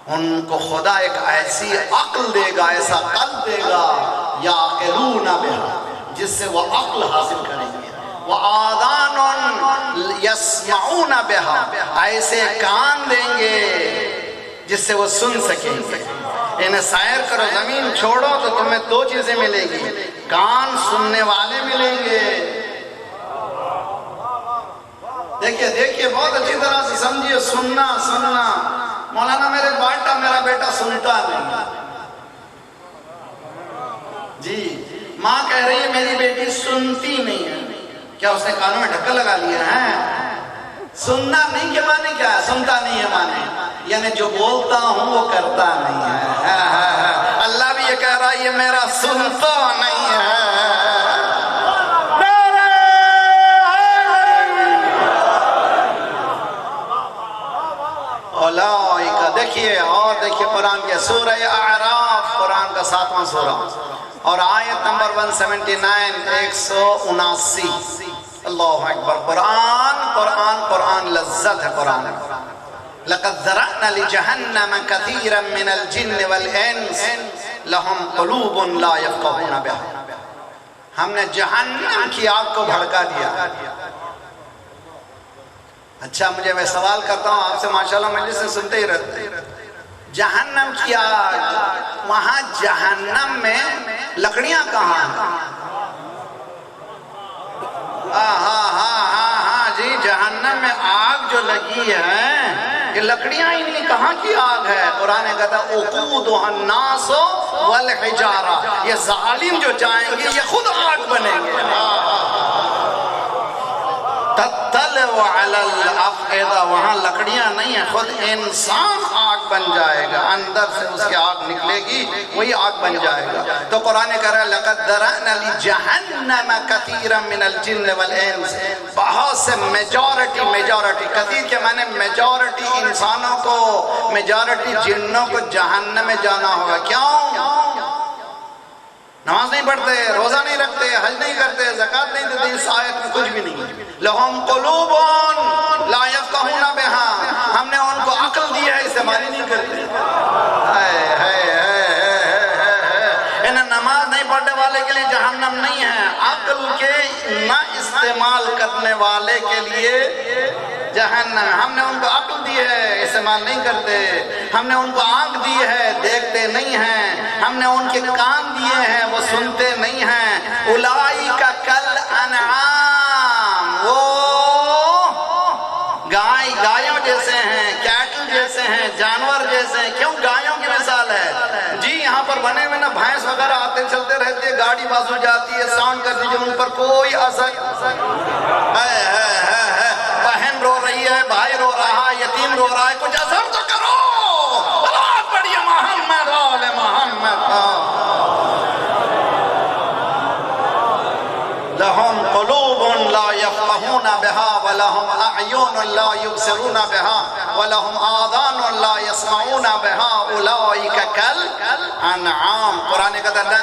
ان کو خدا ایک ایسی عقل دے گا, ایسا قلب دے گا, یعقلون بہا, جس سے وہ عقل حاصل کریں گے. وآذان یسمعون بہا, ایسے کان دیں گے جس سے وہ سن سکیں گے. انہیں سیر کرو, زمین چھوڑو تو تمہیں 2 چیزیں ملیں گی, کان سننے والے ملیں گے. دیکھیے بہت اچھی طرح سے سمجھیے. سننا مولانا میرا بیٹا سنتا نہیں. جی ماں کہہ رہی ہے میری بیٹی سنتی نہیں ہے. کیا اس نے کانوں میں ڈھکن لگا لیا ہے؟ سننا نہیں کے معنی کیا ہے؟ سنتا نہیں ہے معنی یعنی جو بولتا ہوں وہ کرتا نہیں ہے. اللہ بھی یہ کہہ رہا ہے یہ میرا سنتا نہیں ہے. دیکھیے اور دیکھیے قرآن کے سورہ اعراف، قرآن کا 7واں سورہ اور آیت نمبر 179 179. اللہ اکبر. قرآن قرآن قرآن لذت ہے قرآن. لقد ذرأنا لجہنم کثیرا من الجن والانس لہم قلوب لا یفقہون بہا. ہم نے جہنم کی آگ کو بھڑکا دیا. اچھا مجھے میں سوال کرتا ہوں آپ سے، ماشاءاللہ مجلس سے سنتے ہی رہتے. جہنم کی آگ، وہاں جہنم میں لکڑیاں کہاں ہیں؟ ہاں جی، جہنم میں آگ جو لگی ہے یہ لکڑیاں ہی نہیں، کہاں کی آگ ہے؟ قرآن کہتا ہے وقودها الناس والحجارہ. یہ ظالم جو جائیں گے یہ خود آگ بنیں گے. تطلع علی الافئدہ، وہاں لکڑیاں نہیں ہیں، خود انسان آگ بن جائے گا. اندر سے اس کی آگ نکلے گی، وہی آگ بن جائے گا. تو قرآن کہہ رہا ہے لقد ذرأنا لجہنم کثیرا من الجن والانس. بہت سے میجورٹی کثیر کے معنی میجورٹی انسانوں کو، میجورٹی جنوں کو جہنم میں جانا ہوگا. کیوں؟ نماز نہیں پڑھتے، روزہ نہیں رکھتے، حج نہیں کرتے، زکوٰۃ نہیں دیتے. اس آیت میں کچھ بھی نہیں ہے. لہم قلوب لا یفقہون بہا. ہم نے ان کو عقل دی ہے، استعمال ہی نہیں کرتے. انہیں نماز نہیں پڑھنے والے کے لیے جہنم نہیں ہے، عقل کے نہ استعمال کرنے والے کے لیے جہنم. ہم نے ان کو عقل دی ہے، استعمال نہیں کرتے. ہم نے ان کو آنکھ دی ہے، دیکھتے نہیں ہیں. ہم نے ان کے کان دیے ہیں، وہ سنتے نہیں ہیں. اولئک کالانعام، وہ گایوں جیسے ہیں، کیٹل جیسے ہیں، جانور جیسے ہیں. کیوں گایوں کی مثال ہے جی؟ یہاں پر بنے ہوئے نا بھینس وغیرہ آتے چلتے رہتے، گاڑی بازو جاتی ہے، ساؤنڈ کر دیجیے، ان پر کوئی اثر ہے. بہن رو رہی ہے، بھائی رو رہا ہے، یتیم رو رہا ہے، کچھ اثر تو کرو. بہت بڑی محمد آل محمد. لہم قلوب لا یفقہون بہا ولہم اعین لا یبصرون بہا ولہم آذان لا یسمعون بہا اولئک کالانعام. قرآن کہتا ہے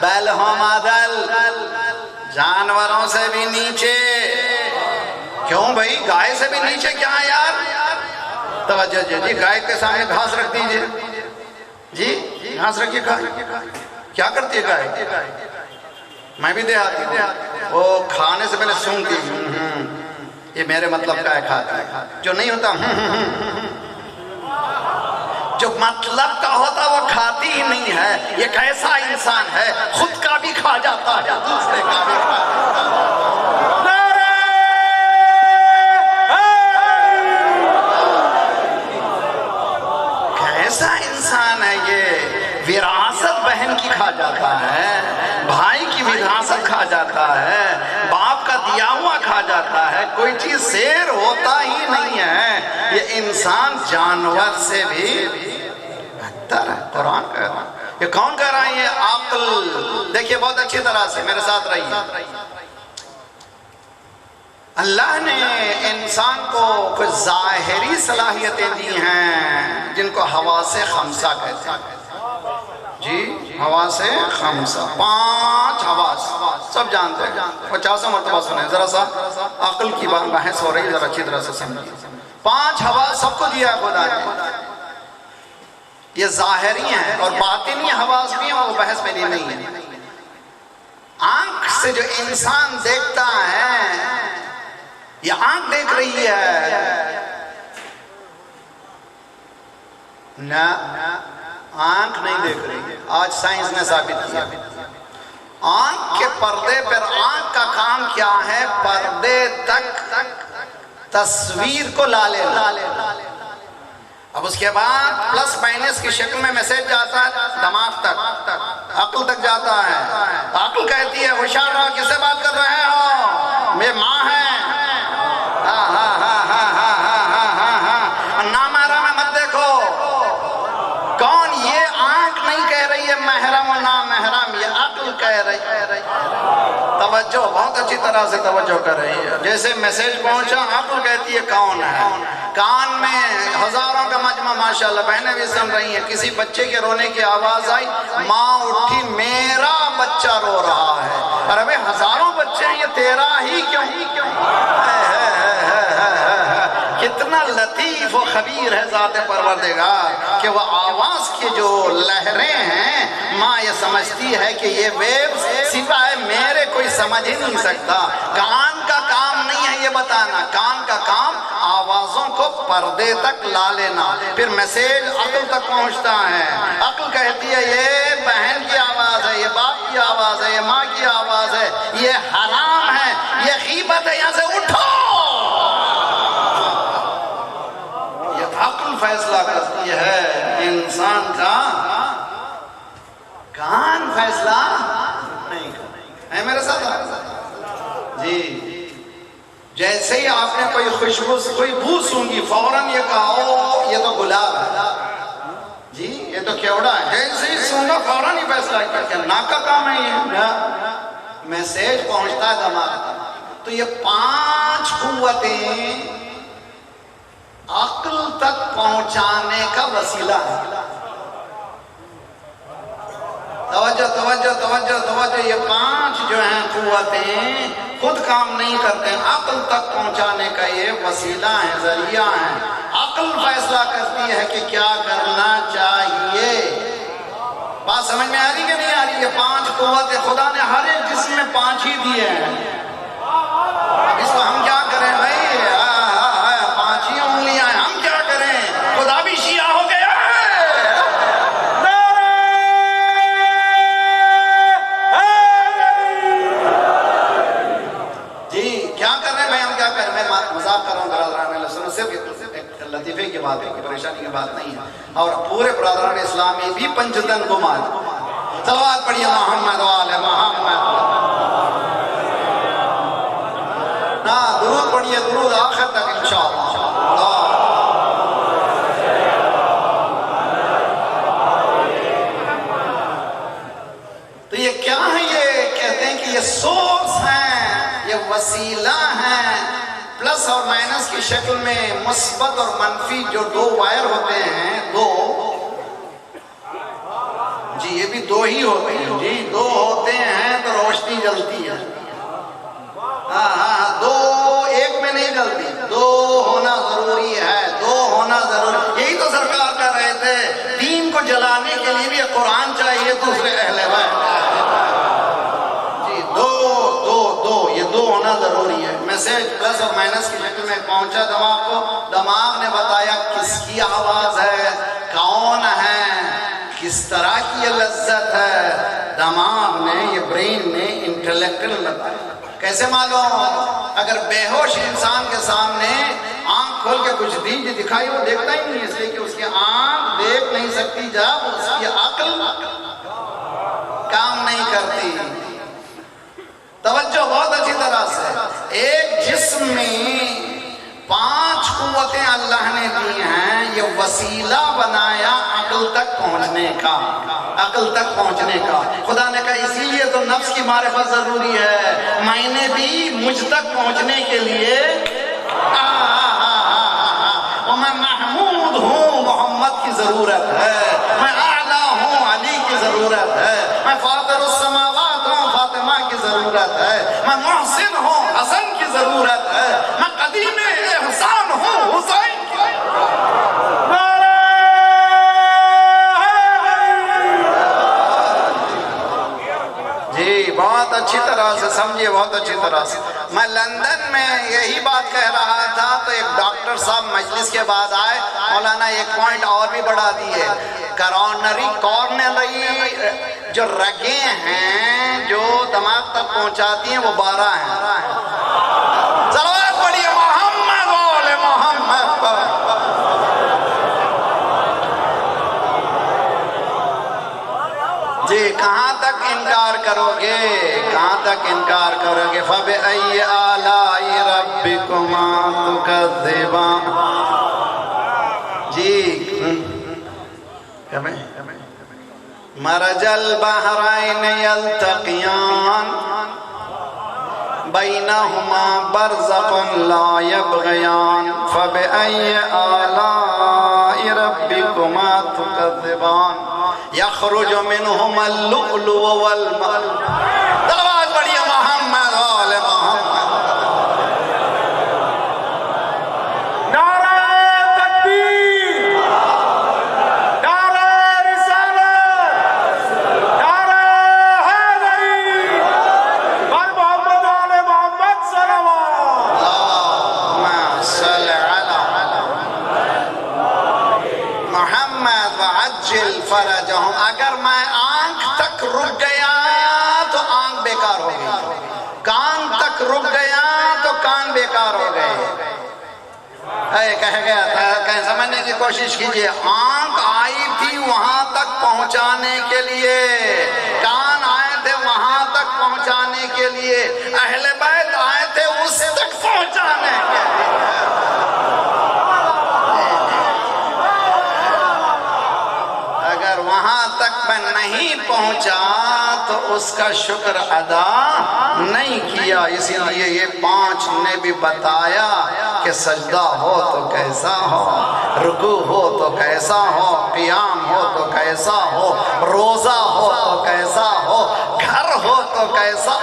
بل ہم اضل، جانوروں سے بھی نیچے. کیوں بھائی؟ گائے سے بھی نیچے کیا ہے یار؟ توجہ جی، گائے کے سامنے گھاس رکھ دیجئے جی، گھاس رکھیے. کیا کرتی ہے گائے؟ میں بھی دیہاتی ہوں، وہ کھانے سے پہلے سونگتی، یہ میرے مطلب کا ہے کھاتی. جو نہیں ہوتا جو مطلب کا ہوتا وہ کھاتی ہی نہیں ہے. یہ کیسا انسان ہے، خود کا بھی کھا جاتا ہے، دوسرے کا بھی کھا جاتا ہے. کیسا انسان ہے یہ؟ وراثت بہن کی کھا جاتا ہے، بھائی کی وراثت کھا جاتا ہے، باپ کا دیا ہوا کھا جاتا ہے. کوئی چیز سیر ہوتا ہی نہیں ہے. یہ انسان جانور سے بھی بہتر ہے. قرآن کہہ رہا ہے. یہ کون کہہ رہا ہے؟ یہ عقل. دیکھیے بہت اچھی طرح سے میرے ساتھ رہیے. اللہ نے انسان کو کچھ ظاہری صلاحیتیں دی ہیں جن کو حواس خمسہ کہتے ہیں جی. حواس خمسہ، 5 حواس سب جانتے ہیں. 50 مرتبہ سنیں. ذرا سا عقل کی بحث ہو رہی ہے، ذرا اچھی طرح سے سمجھیں. 5 حواس سب کو دیا ہے خدا نے. یہ ظاہری ہیں اور باطنی حواس بھی ہیں، وہ بحث میں نہیں ہے. آنکھ سے جو انسان دیکھتا ہے، یہ آنکھ دیکھ رہی ہے نہ، آنکھ نہیں دیکھ رہی ہے. آج سائنس نے ثابت کیا. آنکھ کے پردے پر آنکھ کا کام کیا ہے؟ پردے تک تصویر کو لا لینا. اب اس کے بعد پلس مائنس کی شکل میں میسج جاتا ہے دماغ تک، عقل تک جاتا ہے. عقل کہتی ہے ہوشیار رہو، کس سے بات کر رہے ہو؟ میری ماں ہے. نامحرم میں مت دیکھو. کون؟ یہ آنکھ نہیں کہہ رہی ہے محرم و نامحرم، یہ عقل کہہ رہی ہے. توجہ بہت اچھی طرح سے توجہ کر رہی ہے. جیسے میسج پہنچا عقل کہتی ہے کون ہے. کان میں ہزاروں کا مجمع ماشاءاللہ بہنیں بھی سن رہی ہیں. کسی بچے کے رونے کی آواز آئی، ماں اٹھی، میرا بچہ رو رہا ہے. ارے بھئی ہزاروں بچے ہیں، یہ تیرا ہی کیوں؟ کتنا لطیف و خبیر ہے ذات پروردگار کہ وہ آواز کی جو لہریں ہیں، ماں یہ سمجھتی ہے کہ یہ ویوز سوائے میرے کوئی سمجھ ہی نہیں سکتا. کان کا کام نہیں ہے یہ بتانا، کان کا کام آوازوں کو پردے تک لا لینا. پھر میسیج عقل تک پہنچتا ہے. عقل کہتی ہے یہ بہن کی آواز ہے، یہ باپ کی آواز ہے، یہ ماں کی آواز ہے، یہ حرام ہے، یہ غیبت ہے، یہاں سے اٹھو. عقل فیصلہ کرتی ہے، انسان کا کان فیصلہ نہیں کرتا ہے. میرے ساتھ جی جیسے ہی آپ نے کوئی خوشبو کوئی بو سونگی فوراً یہ کہا او یہ تو گلاب ہے، جی یہ تو کیوڑا ہے. جیسے ہی سونگا فوراً ہی فیصلہ کیا ناک کا کام ہے یہ. میسیج پہنچتا ہے دماغ. تو یہ 5 قوتیں عقل تک پہنچانے کا وسیلہ ہے. توجہ توجہ توجہ توجہ. یہ 5 جو ہیں قوتیں خود کام نہیں کرتے، عقل تک پہنچانے کا یہ وسیلہ ہے، ذریعہ ہے. عقل فیصلہ کرتی ہے کہ کیا کرنا چاہیے. بات سمجھ میں آ رہی کہ نہیں آ رہی؟ یہ 5 قوتیں خدا نے ہر ایک جسم میں 5 ہی دیے ہیں. اس کو ہم کیا کریں بھائی؟ لطیفے کی بات ہے، پریشانی کی بات نہیں ہے. اور پورے برادران اسلامی بھی پنجتن گمان. صلوات پڑھیے محمد و آل محمد. درود پڑھیے، درود آخر تک انشاءاللہ. تو یہ کیا ہے؟ یہ کہتے ہیں کہ یہ سورس ہیں، یہ وسیلہ ہیں. پلس اور مائنس کی شکل میں مثبت اور منفی جو 2 وائر ہوتے ہیں، 2 جی یہ بھی 2 ہی ہوتے ہیں. جی 2 ہوتے ہیں تو روشنی جلتی ہے. ہاں 2 ایک میں نہیں جلتی، 2 ہونا ضروری ہے، 2 ہونا ضروری. یہی تو سرکار کر رہے تھے، دین کو جلانے کے لیے بھی قرآن چاہیے دوسرے اہل بیت. جی 2 یہ 2 ہونا ضروری ہے. میسیج پلس اور مائنس کی شکل میں پہنچا دماغ کو. دماغ نے بتایا کس کی آواز ہے، کون ہے، کس طرح کی یہ لذت ہے. دماغ نے، یہ برین نے انٹلیکٹل بتایا. کیسے معلوم؟ اگر بے ہوش انسان کے سامنے آنکھ کھول کے کچھ دیجیے دکھائی، وہ دیکھتا ہی نہیں، اس لیے کہ اس کی آنکھ دیکھ نہیں سکتی جب اس کی عقل کام نہیں کرتی. توجہ بہت اچھی طرح سے. ایک جسم میں 5 قوتیں اللہ نے دی ہیں، یہ وسیلہ بنایا عقل تک پہنچنے کا. عقل تک پہنچنے کا خدا نے کہا اسی لیے تو نفس کی معرفت ضروری ہے. میں نے بھی مجھ تک پہنچنے کے لیے میں محمود ہوں، محمد کی ضرورت ہے. میں اعلیٰ ہوں، علی کی ضرورت ہے. میں فاطر السماوات ہوں، فاطمہ کی ضرورت ہے. میں محسن ہوں، حسن کی ضرورت ہے. میں قدیم احسان ہوں، حسین کی. جی بہت اچھی طرح سے سمجھیے، بہت اچھی طرح سے. میں لندن میں یہی بات کہہ رہا تھا تو ایک ڈاکٹر صاحب مجلس کے بعد آئے. مولانا ایک پوائنٹ اور بھی بڑھا دیے. کارونری جو رگیں ہیں جو دماغ تک پہنچاتی ہیں وہ 12 ہیں. صلوات پڑھیے محمد و آل محمد. کہاں تک انکار کرو گے؟ کہاں تک انکار کرو گے؟ فَبِأَيِّ آلَاءِ رَبِّكُمَا تُكَذِّبَانِ جی مرج البحرین یلتقیان بینہما برزخ لا یبغیان فبأي آلاء ربكما تكذبان یخرج منہما اللؤلؤ والمرجان دلواز بڑھئے محمد آل محمد فرجہم اگر میں آنکھ تک رک گیا تو آنکھ بیکار ہو گئی، کان تک رک گیا تو کان بیکار ہو گئے۔ کہہ گیا تھا، کہیں سمجھنے کی کوشش کیجئے، آنکھ آئی تھی وہاں تک پہنچانے کے لیے، کان آئے تھے وہاں تک پہنچانے کے لیے، اہل بیت آئے تھے اس تک پہنچانے کے لیے۔ وہاں تک میں نہیں پہنچا تو اس کا شکر ادا نہیں کیا، اسی لیے یہ 5 نے بھی بتایا کہ سجدہ ہو تو کیسا ہو، رکوع ہو تو کیسا ہو، قیام ہو تو کیسا ہو، روزہ ہو تو کیسا ہو، گھر ہو تو کیسا،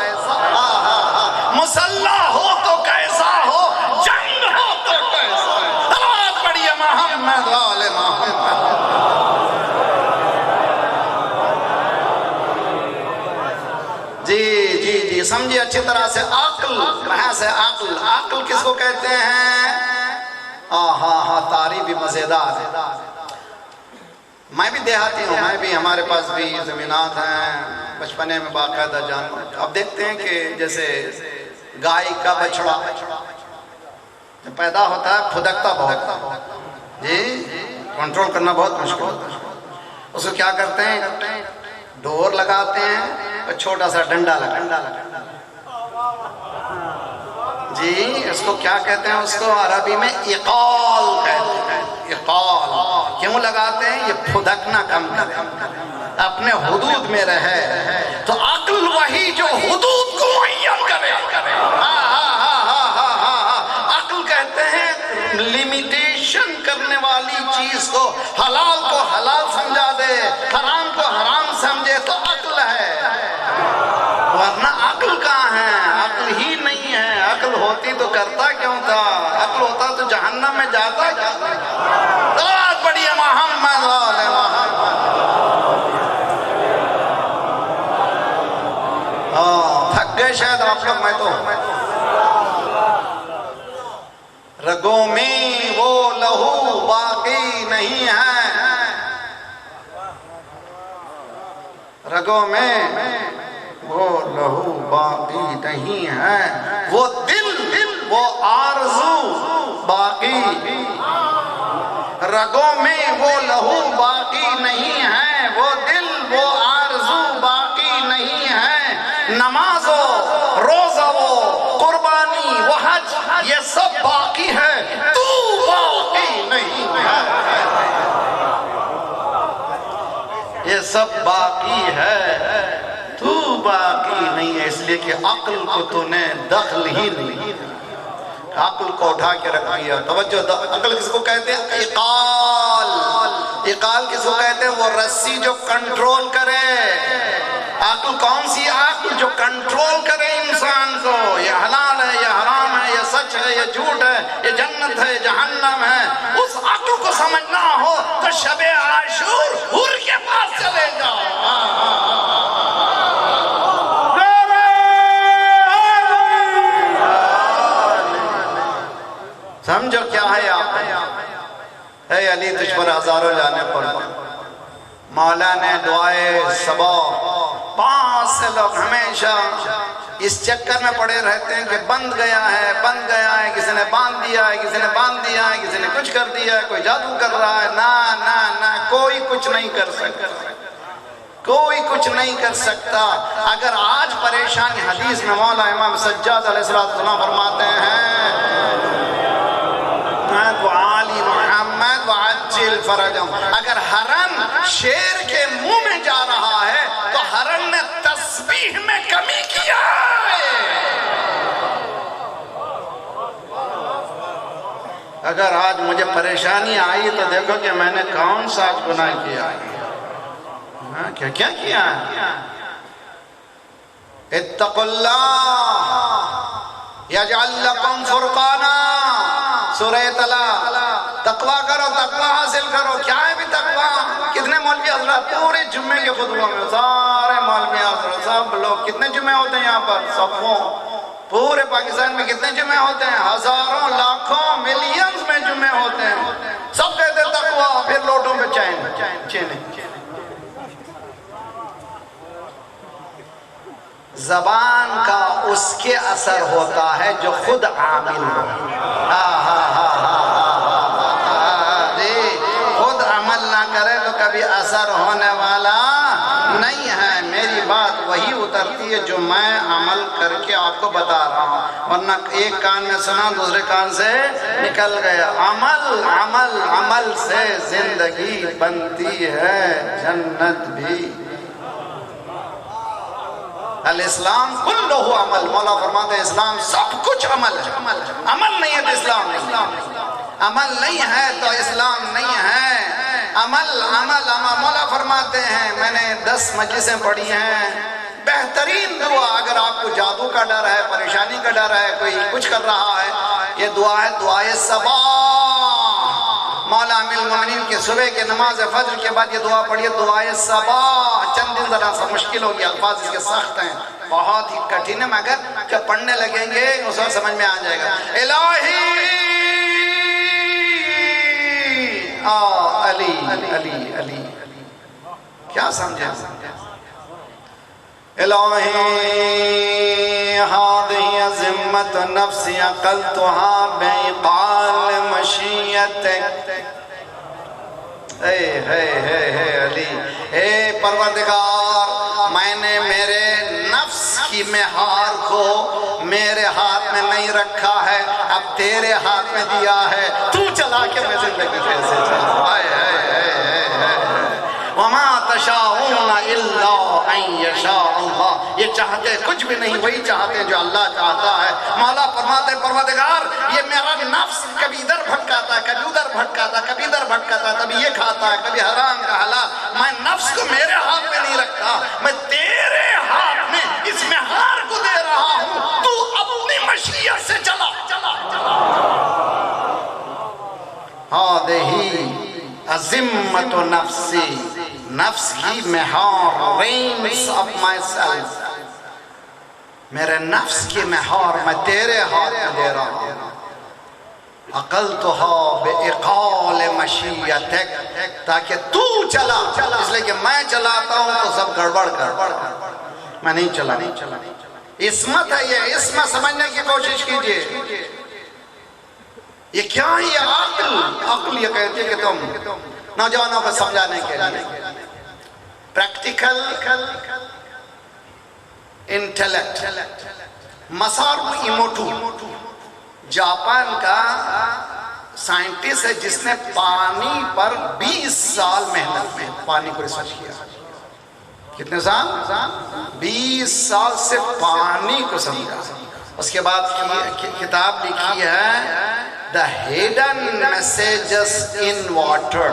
مصلی ہو تو کیسا ہو، جنگ ہو تو کیسا، آواز پڑھیے محمد آل محمد۔ جی سمجھے اچھی طرح سے، عقل کہاں سے؟ عقل کس کو کہتے ہیں؟ تعریف بھی مزیدار ہے۔ میں بھی دیہاتی ہوں، میں بھی، ہمارے پاس بھی زمینات ہیں، بچپنے میں باقاعدہ جانور۔ اب دیکھتے ہیں کہ جیسے گائے کا بچڑا جب پیدا ہوتا ہے پھدکتا بہت، جی کنٹرول کرنا بہت مشکل ہوتا ہے۔ اس کو کیا کرتے ہیں؟ ڈور لگاتے ہیں، چھوٹا سا ڈنڈا لگا، جی اس کو کیا کہتے ہیں؟ اس کو عربی میں اقال کہتے ہیں۔ اقال کیوں لگاتے ہیں؟ یہ پھدکنا کم کرے، اپنے حدود میں رہے۔ تو عقل وہی جو حدود کو معین کرے، عقل کہتے ہیں لیمیٹیشن کرنے والی چیز کو، حلال کو حلال سمجھا دے، حرام کو حرام سمجھے تو عقل ہے، ورنہ عقل کہاں ہے؟ عقل ہی نہیں ہے۔ عقل ہوتی تو کرتا کیوں تھا؟ عقل ہوتا تو جہنم میں جاتا کیا؟ آواز پڑھیے محمد آل محمد۔ تھک گئے شاید آپ لوگ، میں تو رگوں میں وہ لہو باقی نہیں ہے، رگوں میں وہ لہو باقی نہیں ہے، وہ دل وہ آرزو باقی، رگوں میں وہ لہو باقی نہیں ہے، وہ دل وہ آرزو باقی نہیں ہے، نماز و روزہ و قربانی و حج یہ سب باقی ہے، تو باقی نہیں ہے، یہ سب باقی ہے، تو باقی نہیں ہے۔ اس لیے کہ عقل کو تو نے دخل ہی نہیں، عقل کو اٹھا کے رکھ دیا۔ توجہ، عقل کس کو کہتے ہیں؟ اقال۔ اقال کس کو کہتے ہیں؟ وہ رسی جو کنٹرول کرے۔ عقل کون سی؟ عقل جو کنٹرول کرے انسان کو، یہ حلال ہے، یہ حرام ہے، یہ سچ ہے، یہ جھوٹ ہے، یہ جنت ہے، جہنم ہے۔ اس عقل کو سمجھنا ہو تو شب عاشور حور کے پاس چلے جاؤ۔ سمجھو کیا ہے آپ؟ اے علی تجھ پر ہزاروں جانے پر مولا نے دعائے صبا 5 سے لوگ ہمیشہ اس چکر میں پڑے رہتے ہیں کہ بند گیا ہے، بند گیا ہے، کسی نے باندھ دیا ہے، کسی نے باندھ دیا ہے، کسی نے کچھ کر دیا ہے، کوئی جادو کر رہا ہے۔ نہ نہ نہ، کوئی کچھ نہیں کر سکتا۔ کوئی کچھ نہیں کر سکتا. اگر آج پریشانی، حدیث میں مولا امام سجاد علیہ السلام فرماتے ہیں وعلی محمد وعجل فرجہم، اگر ہرن شیر کے منہ میں جا رہا ہے تو ہرن نے تسبیح میں کمی کیا ہے. اگر آج مجھے پریشانی آئی تو دیکھو کہ میں نے کون سا آج گناہ کیا ہے. کیا کیا ہے؟ اتقوا اللہ یجعل لکم فرقانا، سورہ طلاق. تقوی کرو، تقوی حاصل کرو. کیا ہے بھی تقوی؟ کتنے مولوی حضرات پورے جمعے کے خطبوں میں، سارے مولوی حضرات سب لوگ، کتنے جمعے ہوتے ہیں یہاں پر؟ صفوں. پورے پاکستان میں کتنے جمعے ہوتے ہیں؟ ہزاروں، لاکھوں، ملینز میں جمعے ہوتے ہیں. سب کہتے ہیں تقوی، پھر لوٹوں پہ چینے. زبان کا اس کے اثر ہوتا ہے جو خود عامل ہو. خود عمل نہ کرے تو کبھی اثر ہونے والا نہیں ہے. میری بات وہی اترتی ہے جو میں عمل کر کے آپ کو بتا رہا ہوں، ورنہ ایک کان میں سنا دوسرے کان سے نکل گیا. عمل عمل عمل سے زندگی بنتی ہے جنت بھی. الاسلام کلہ عمل. مولا فرماتے ہیں اسلام سب کچھ عمل ہے. عمل نہیں ہے تو اسلام نہیں. عمل نہیں ہے تو اسلام نہیں ہے. عمل عمل عمل. مولا فرماتے ہیں میں نے 10 مجلسیں پڑھی ہیں، بہترین دعا اگر آپ کو جادو کا ڈر ہے، پریشانی کا ڈر ہے، کوئی کچھ کر رہا ہے، یہ دعا ہے دعائے صباح. مولا امیر المومنین کے صبح کے نماز فجر کے بعد یہ دعا پڑھیے، دعائے صباح. چند دن ذرا سا مشکل ہوگی، الفاظ اس کے سخت ہیں، بہت ہی کٹھن ہے، مگر جب پڑھنے لگیں گے اس وقت سمجھ میں آ جائے گا. الہی علی علی علی. کیا سمجھے؟ الہی ہادی ذمت نفسی عقلتها بعقال مشیتک. اے علی، اے پروردگار، میں نے میرے نفس کی مہار کو میرے ہاتھ میں نہیں رکھا ہے، اب تیرے ہاتھ میں دیا ہے. تو چلا کے میں زندگی کیسے چلا. وما تشاءون الا ان یشاء اللہ. یہ چاہتے کچھ بھی نہیں، وہی چاہتے ہیں جو اللہ چاہتا ہے. مولا فرماتے ہیں پروردگار یہ میرا نفس کبھی ادھر بھٹکاتا ہے، کبھی ادھر بھٹکاتا ہے، کبھی ادھر بھٹکاتا ہے، کبھی یہ کھاتا ہے، کبھی حرام کا حلال. میں نفس کو میرے ہاتھ میں نہیں رکھتا، میں تیرے ہاتھ میں اس مہار کو دے رہا ہوں. تو اپنی مشیت سے چلا. ہادہی عظمت نفسی، نفس کی مہار، reins of myself، میرے نفس کی مہار میں تیرے ہاتھ میں دے رہا ہوں. عقلتها بعقال مشیتک، تاکہ تو چلا. اس لئے کہ میں چلاتا ہوں تو سب گڑبڑ کر، میں نہیں چلا. عصمت ہے یہ، عصمت سمجھنے کی کوشش کیجئے. یہ کیا ہے؟ یہ عقل یہ کہتی ہے کہ تم نوجوانوں کو سمجھانے کے لیے پریکٹیکل انٹیلیکٹ. مسارو ایموٹو جاپان کا سائنٹسٹ ہے جس نے پانی پر 20 سال محنت میں پانی کو ریسرچ کیا. کتنے سال؟ 20 سال سے پانی کو سمجھا. اس کے بعد کتاب لکھی ہے The Hidden Messages in Water.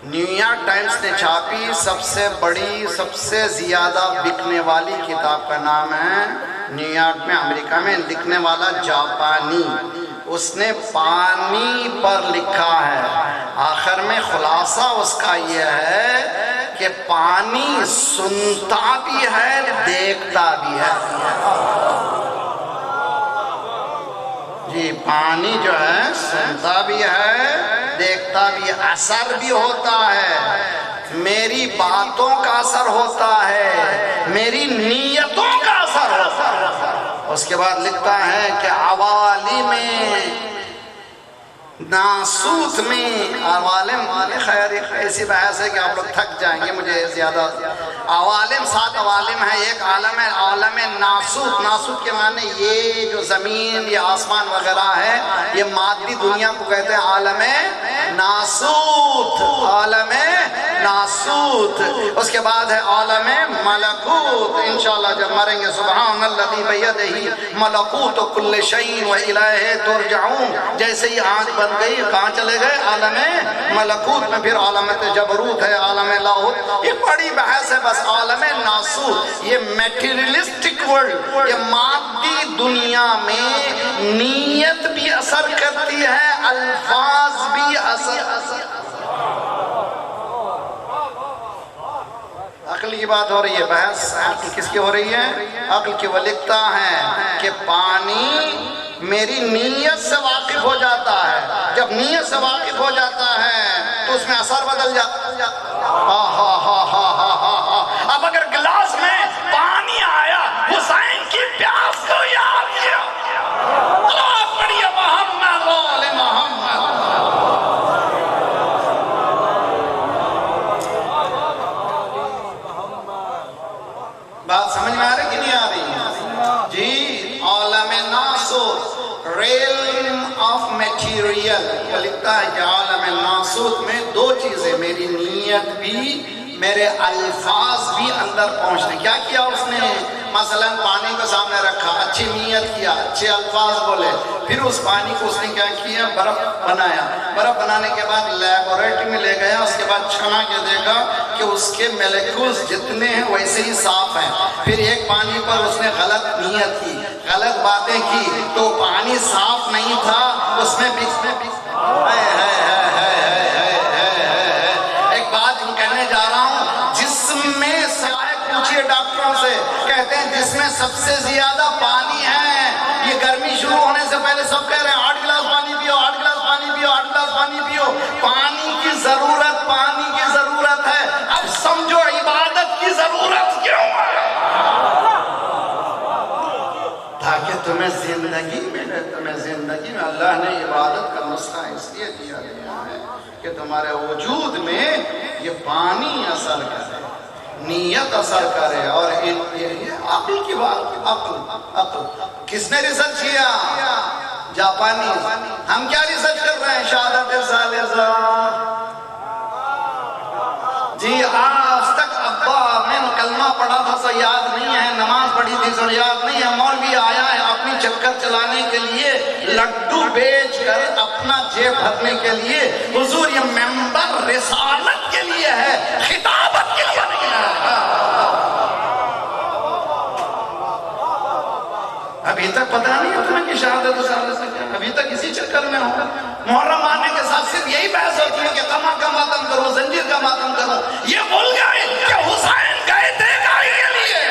New York Times نے چھاپی، سب سے بڑی، سب سے زیادہ بکنے والی کتاب کا نام ہے. نیو یارک میں، امریکہ میں لکھنے والا جاپانی، اس نے پانی پر لکھا ہے. آخر میں خلاصہ اس کا یہ ہے کہ پانی سنتا بھی ہے، دیکھتا بھی ہے. جی، پانی جو ہے سنتا بھی ہے، دیکھتا بھی، اثر بھی ہوتا ہے. میری باتوں کا اثر ہوتا ہے، میری نیتوں کا اثر ہوتا ہے. اس کے بعد لکھتا ہے کہ عوالی میں ناسوت میں عوالم خیر ایک ایسی بحث ہے کہ آپ لوگ تھک جائیں گے مجھے زیادہ عوالم 7 عوالم ہے ایک عالم ہے عالم ناسوت ناسوت کے معنی یہ جو زمین یا آسمان وغیرہ ہے یہ مادی دنیا کو کہتے ہیں عالم ناسوت عالم ناسوت اس کے بعد ہے عالم ملکوت انشاءاللہ جب مریں گے سبحان الذی بیدہ ملکوت کل شیء و الیہ ترجعون جیسے ہی آنکھ بن گئی کہاں چلے گئے عالم ملکوت میں پھر عالم جبروت ہے عالم لاہوت یہ بڑی بحث ہے بس عالم ناسوت یہ میٹیریلسٹک ورلڈ یہ مادی دنیا میں نیت بھی اثر کرتی ہے الفاظ بھی اثر عقل کی بات ہو رہی ہے بحث عقل کس کی ہو رہی ہے عقل کی وہ لکھتا ہے کہ پانی میری نیت سے واقف ہو جاتا ہے جب نیت سے واقف ہو جاتا ہے تو اس میں اثر بدل جاتا اب اگر گلاس میں پانی آیا حسین کی پیاس کو یاد کیا اللہ پڑھیے محمد وآل محمد بات سمجھ میں آ رہی کہ نہیں آ رہی جی عالم ناسوت ریلم آف میٹیریل وہ لکھتا ہے کہ عالم ناسوت میں 2 چیزیں میری نیت بھی میرے الفاظ بھی اندر پہنچنے کیا کیا اس نے مثلا پانی کو سامنے رکھا اچھی نیت کیا اچھے الفاظ بولے پھر اس پانی کو اس نے کیا کیا برف بنایا برف بنانے کے بعد لیبوریٹری میں لے گیا اس کے بعد چھنا کے دیکھا کہ اس کے ملیکولز جتنے ہیں ویسے ہی صاف ہیں پھر ایک پانی پر اس نے غلط نیت کی غلط باتیں کی تو پانی صاف نہیں تھا اس میں ایک بات کہنے جا رہا ہوں جسم میں پوچھئے ڈاکٹروں سے کہتے ہیں جس میں سب سے زیادہ پانی ہے یہ گرمی شروع ہونے سے پہلے سب کہہ رہے ہیں 8 گلاس پانی پیو 8 گلاس پانی پیو 8 گلاس پانی پیو پانی کی ضرورت ہے اب سمجھو عبادت کی ضرورت کیوں ہے تاکہ تمہیں زندگی میں اللہ نے عبادت کا نسخہ اس لیے دیا گیا ہے کہ تمہارے وجود میں یہ پانی اثر کرے نیت اثر کرے اور عقل کی بات عقل کس نے ریسرچ کیا جاپانی ہم کیا ریسرچ کر رہے ہیں شہادت ثالثہ جی آج تک ابا میں کلمہ پڑھا تھا سو یاد نہیں ہے نماز پڑھی تھی سو یاد نہیں ہے مولوی آیا ہے اپنی چکر چلانے کے لیے لڈو بیچ کر اپنا جیب بھرنے کے لیے حضور یہ ممبر رسالت کے لیے ہے خطابت کے لیے نہیں ہے ابھی تک پتہ نہیں ہے تمہیں کہ شہادت ثالثہ کیا ابھی تک اسی چکر میں ہوگا محرم آنے کے ساتھ صرف یہی بحث ہوتی ہے کہ قمع کا ماتم کرو زنجیر کا ماتم کرو یہ بھول گئے کہ حسین گئے تھے گائے کے لیے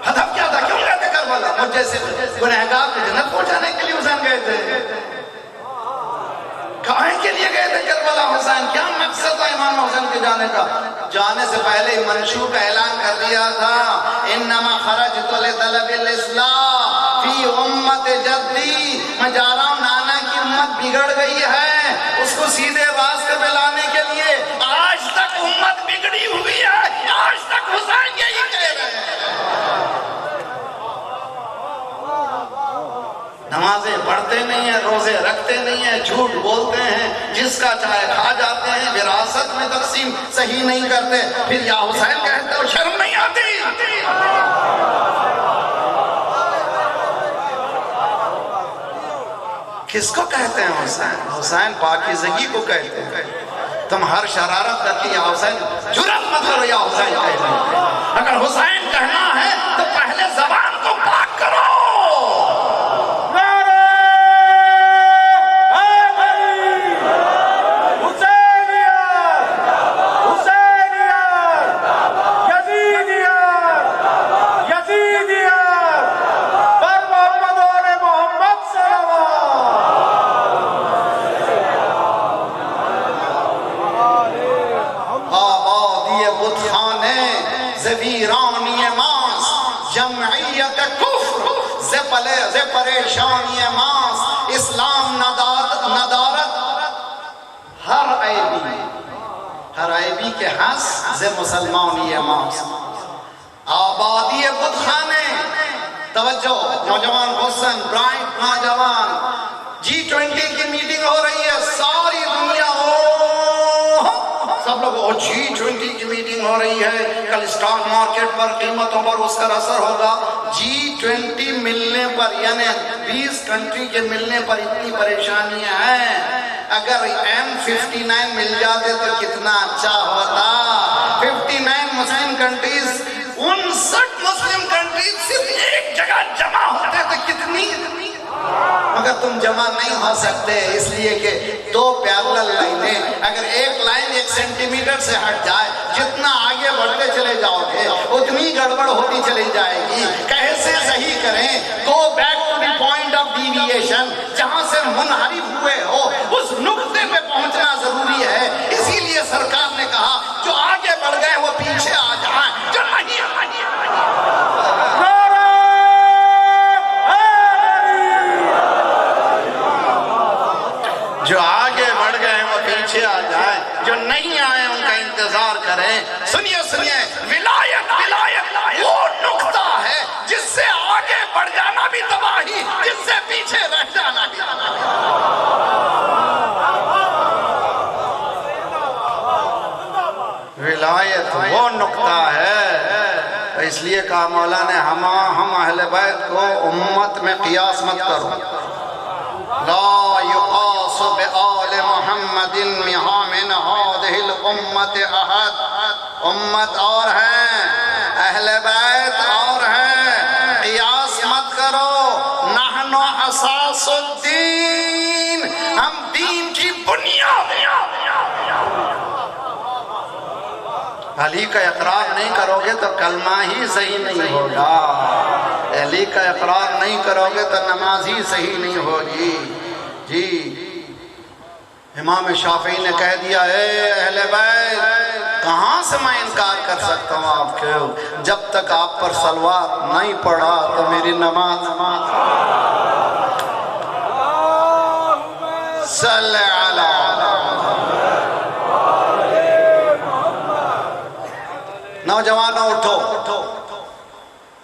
ہدف کیا تھا کیوں گئے تھے کربلا مجھ جیسے گنہگار کو جنت پہنچانے کے لیے حسین گئے تھے کہیں کے لیے گئے تھے کربلا حسین کیا مقصد تھا امام حسین کے جانے کا جانے سے پہلے ہی منشور کا اعلان کر دیا تھا انما خرجت لطلب الاصلاح فی امت جدی میں جا رہا ہوں نانا کی امت بگڑ گئی ہے اس کو سیدھے راستے پہ لانے کے لیے آج تک امت بگڑی ہوئی ہے آج تک حسین یہی کہہ رہے ہیں نمازیں پڑھتے نہیں ہیں روزے رکھتے نہیں ہیں جھوٹ بولتے ہیں جس کا چاہے کھا جاتے ہیں وراثت میں تقسیم صحیح نہیں کرتے پھر یا حسین کہتے ہو شرم نہیں آتی کس کو کہتے ہیں حسین حسین پاکیزگی کو کہتے ہیں تم ہر شرارت کرتی یا حسین جرات مت کرو یا حسین کہتے ہیں اگر حسین کہنا ہے تو پہلے زبان کو پاک کرو پریشانی ماس اسلام ندارت ہر عیبی کے حس سے مسلمان یہ ماس آبادی بت خانے توجہ نوجوان حسن برائٹ نوجوان G20 کی میٹنگ ہو رہی ہے ساری دنیا سب لوگ G20 کی میٹنگ ہو رہی ہے کل اسٹاک مارکیٹ پر قیمتوں پر اس کا اثر ہوگا G20 ملنے پر یعنی 20 کنٹری کے ملنے پر اتنی پریشانیاں ہیں اگر M59 مل جاتے تو کتنا اچھا ہوتا 59 مسلم کنٹریز 59 مسلم کنٹریز صرف ایک جگہ جمع ہوتے تو کتنی مگر تم جمع نہیں ہو سکتے اس لیے کہ دو پیرلل لائنیں اگر ایک لائن 1 سینٹی میٹر سے ہٹ جائے جتنا آگے بڑھتے چلے جاؤ گے اتنی گڑبڑ ہوتی چلی جائے گی کیسے صحیح کریں go back to the point of deviation جہاں سے منحرف ہوئے ہو اس نقطے پہ پہنچنا ضروری ہے اسی لیے سرکار نے کہا جو آگے بڑھ گئے وہ پیچھے آ جائیں جو نہیں جو آگے بڑھ گئے ہیں وہ پیچھے آ جائیں جو نہیں آئے ان کا انتظار کریں سنیے ولایت وہ نقطہ ہے جس سے آگے بڑھ جانا بھی تباہی جس سے پیچھے رہ جانا بھی ولایت وہ نقطہ ہے اس لیے کہا مولا نے ہم اہل بیت کو امت میں قیاس مت کرو لا يقاس بآل محمد من هذه الامت احد امت اور ہیں اہل بیت اور ہیں قیاس مت کرو نحن اساس الدین ہم دین کی بنیاد علی کا اقرار نہیں کرو گے تو کلمہ ہی صحیح نہیں ہوگا علی کا اقرار نہیں کرو گے تو نماز ہی صحیح نہیں ہوگی جی امام شافعی نے کہہ دیا اے اہل بیت کہاں سے میں انکار کر سکتا ہوں آپ کے جب تک آپ پر صلوات نہیں پڑھا تو میری نماز صلی علی نوجوانوں اٹھو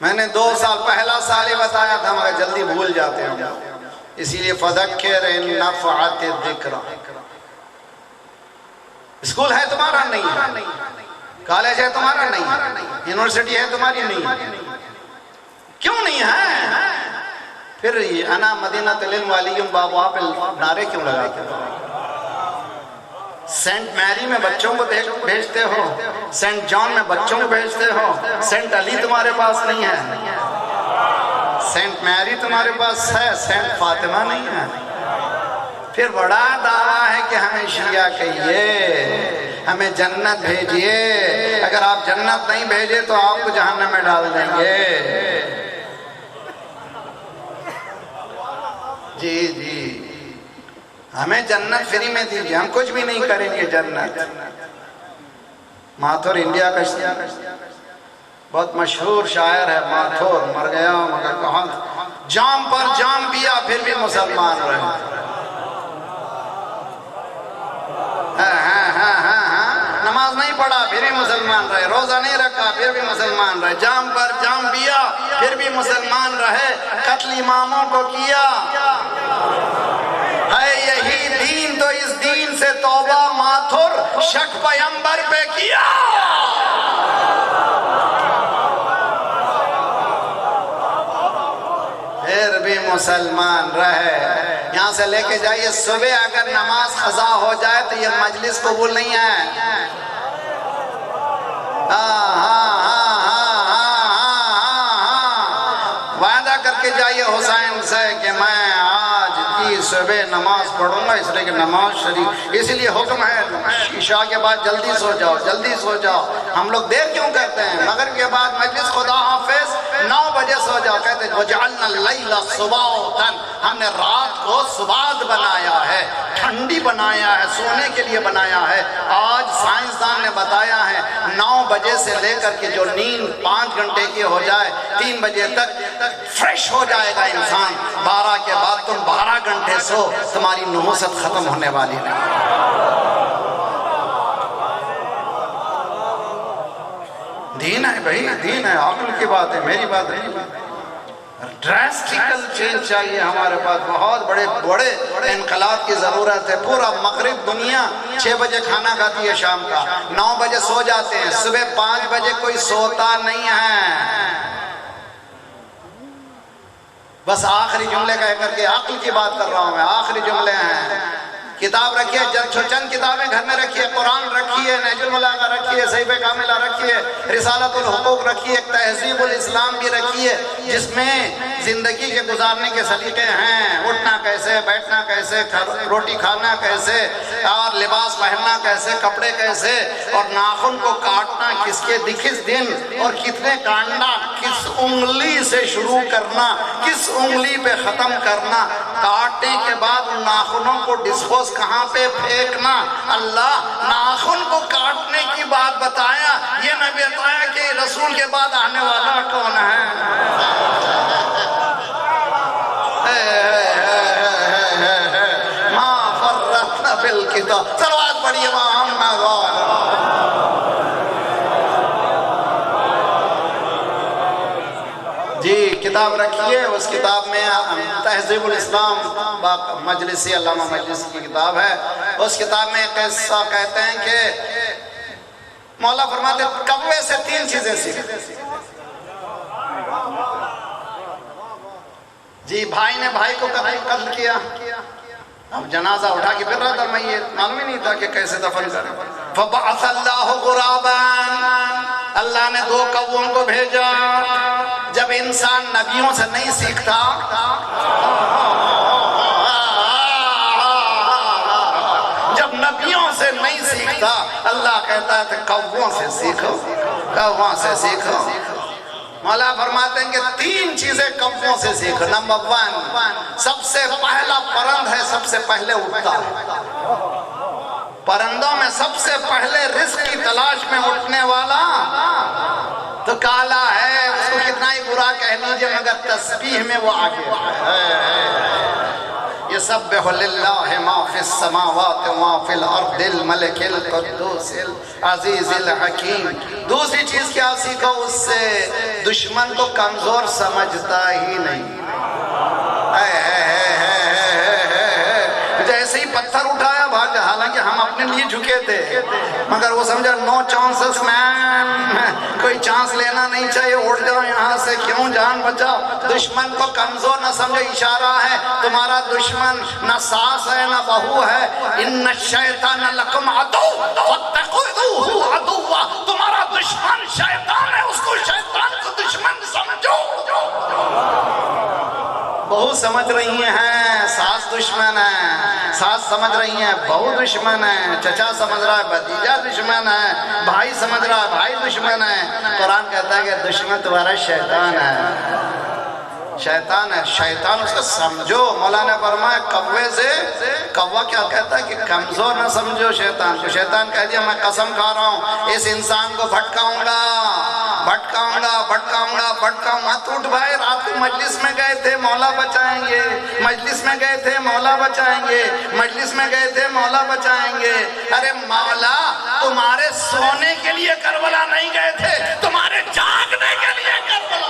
میں نے 2 سال پہلا سال ہی بتایا تھا مگر جلدی بھول جاتے ہیں اسی لیے فذکر ان نفعت الذکر اسکول ہے تمہارا نہیں ہے کالج ہے تمہارا نہیں ہے یونیورسٹی ہے تمہاری نہیں ہے کیوں نہیں ہے پھر انا مدینہ العلم والی بابا پہ نعرے کیوں لگاتے ہو سینٹ میری میں بچوں کو بھیجتے ہو سینٹ جان میں بچوں کو بھیجتے ہو سینٹ علی تمہارے پاس نہیں ہے سینٹ میری تمہارے پاس ہے سینٹ فاطمہ نہیں ہے پھر بڑا دعویٰ ہے کہ ہمیں شیعہ کہیے ہمیں جنت بھیجئے اگر آپ جنت نہیں بھیجے تو آپ کو جہنم میں ڈال دیں گے جی ہمیں جنت فری میں دیجئے ہم کچھ بھی نہیں کریں گے جنت ماتھور انڈیا کا بہت مشہور شاعر ہے ماتھور مر گیا مگر کہاں جام پر جام پیا پھر بھی مسلمان رہے نماز نہیں پڑھا پھر بھی مسلمان رہے روزہ نہیں رکھا پھر بھی مسلمان رہے جام پر جام پیا پھر بھی مسلمان رہے قتل اماموں کو کیا ہے یہی دین تو اس دین سے توبہ ماتھر شک پیغمبر پہ کیا پھر بھی مسلمان رہے یہاں سے لے کے جائیے صبح اگر نماز قضا ہو جائے تو یہ مجلس قبول نہیں ہے وعدہ کر کے جائیے حسین سے کہ میں آج کی صبح نماز پڑھوں گا اس لیے کہ نماز شریف اس لیے حکم ہے عشاء کے بعد جلدی سو جاؤ ہم لوگ دیر کیوں کرتے ہیں؟ مغرب کے بعد مجلس خدا حافظ 9 بجے سو جاؤ. کہتے ہیں وَجَعَلْنَا اللَّيْلَ سُبَاتًا، ہم نے رات کو سبات بنایا ہے، ٹھنڈی بنایا ہے، سونے کے لیے بنایا ہے. آج سائنسدان نے بتایا ہے 9 بجے سے لے کر کے جو نیند 5 گھنٹے کی ہو جائے 3 بجے تک فریش ہو جائے گا انسان. 12 کے بعد تم 12 گھنٹے سو، تمہاری نحوست ختم ہونے والی نہیں. دین ہے بھائی، دین ہے، عقل کی بات ہے، میری بات نہیں. ڈریسٹیکل چینج چاہیے ہمارے پاس. بہت بڑے انقلاب کی ضرورت ہے. پورا مغرب دنیا 6 بجے کھانا کھاتی ہے شام کا، 9 بجے سو جاتے ہیں، صبح 5 بجے کوئی سوتا نہیں ہے. بس آخری جملے کہہ کر کے عقل کی بات کر رہا ہوں میں. آخری جملے ہیں. کتاب رکھیے، چند کتابیں گھر میں رکھیے. قرآن رکھیے، نہج البلاغہ رکھیے، صحیفہ کاملہ رکھیے، رسالۃ الحقوق رکھیے، تہذیب الاسلام بھی رکھیے، جس میں زندگی کے گزارنے کے سلیقے ہیں. اٹھنا کیسے، بیٹھنا کیسے، روٹی کھانا کیسے، اور لباس پہننا کیسے، کپڑے کیسے، اور ناخن کو کاٹنا کس دن اور کتنے کاٹنا، کس انگلی سے شروع کرنا، کس انگلی پہ ختم کرنا، کاٹنے کے بعد ان ناخنوں کو ڈسپوز کہاں پہ پھینکنا. اللہ ناخن کو کاٹنے کی بات بتایا، یہ نہ بتایا کہ رسول کے بعد آنے والا کون ہے. ما فرطنا فی الکتاب. صلوات پڑھیے محمد. جی کتاب رکھیے. اس کتاب میں تہذیب الاسلام مجلسی، علامہ مجلسی کی کتاب ہے. اس کتاب میں ایک قصہ کہتے ہیں کہ مولا فرماتے کوے سے 3 چیزیں سیکھیں. جی بھائی نے بھائی کو قتل کیا. اب جنازہ اٹھا کے پھر رہا تھا، میں یہ معلوم ہی نہیں تھا کہ کیسے دفن کریں. فَبَعَثَ اللَّهُ غُرَابًا، اللہ نے 2 کووں کو بھیجا. جب انسان نبیوں سے نہیں سیکھتا، جب نبیوں سے نہیں سیکھتا، اللہ کہتا ہے کووں سے سیکھو، کووں سے سیکھو. مولا فرماتے ہیں کہ 3 چیزیں کووں سے سیکھو. نمبر 1، سب سے پہلا پرند ہے، سب سے پہلے اٹھتا ہے. پرندوں میں سب سے پہلے رزق کی تلاش میں اٹھنے والا تو کالا ہے. اس کو کتنا ہی برا کہہ لیجئے مگر تسبیح میں وہ آگے ہے. یسبح للہ ما فی السماوات وما فی الارض الملک القدوس العزیز الحکیم. دوسری چیز کیا سیکھو اس سے؟ دشمن کو کمزور سمجھتا ہی نہیں. جیسے ہی پتھر اٹھایا بھاگا، حالانکہ ہم اپنے لیے جھکے تھے مگر وہ سمجھا نو چانسز مین، کوئی چانس لینا نہیں چاہیے، اڑ جاؤ یہاں سے، کیوں جان بچاؤ. دشمن کو کمزور نہ سمجھو. اشارہ ہے تمہارا دشمن نہ ساس ہے نہ بہو ہے. ان الشیطان لکم عدو فاتخذوہ عدوا. تمہارا دشمن شیطان ہے، اس کو شیطان کو دشمن سمجھو. بہو سمجھ رہی ہیں ساس دشمن ہے، ساس سمجھ رہی ہیں بہو دشمن ہے، چچا سمجھ رہا ہے بھتیجا دشمن ہے، بھائی سمجھ رہا ہے بھائی دشمن ہے. قرآن کہتا ہے کہ دشمن تمہارا شیطان ہے، شیطان ہے. شیطان اس کو سمجھو. مولا نے فرمایا کوے سے، کوا کیا کہتا ہے کہ کمزور نہ سمجھو شیطان کو. شیطان کہہ دیا میں قسم کھا رہا ہوں اس انسان کو بھٹکاؤں گا، بھٹکاؤں گا، بھٹکاؤں گا، بھٹکاؤں گا. تو اٹھ بھائی، رات کو مجلس میں گئے تھے مولا بچائیں گے، مجلس میں گئے تھے مولا بچائیں گے، مجلس میں گئے تھے مولا بچائیں گے. ارے مولا تمہارے سونے کے لیے کربلا نہیں گئے تھے، تمہارے جاگنے کے لیے کربلا.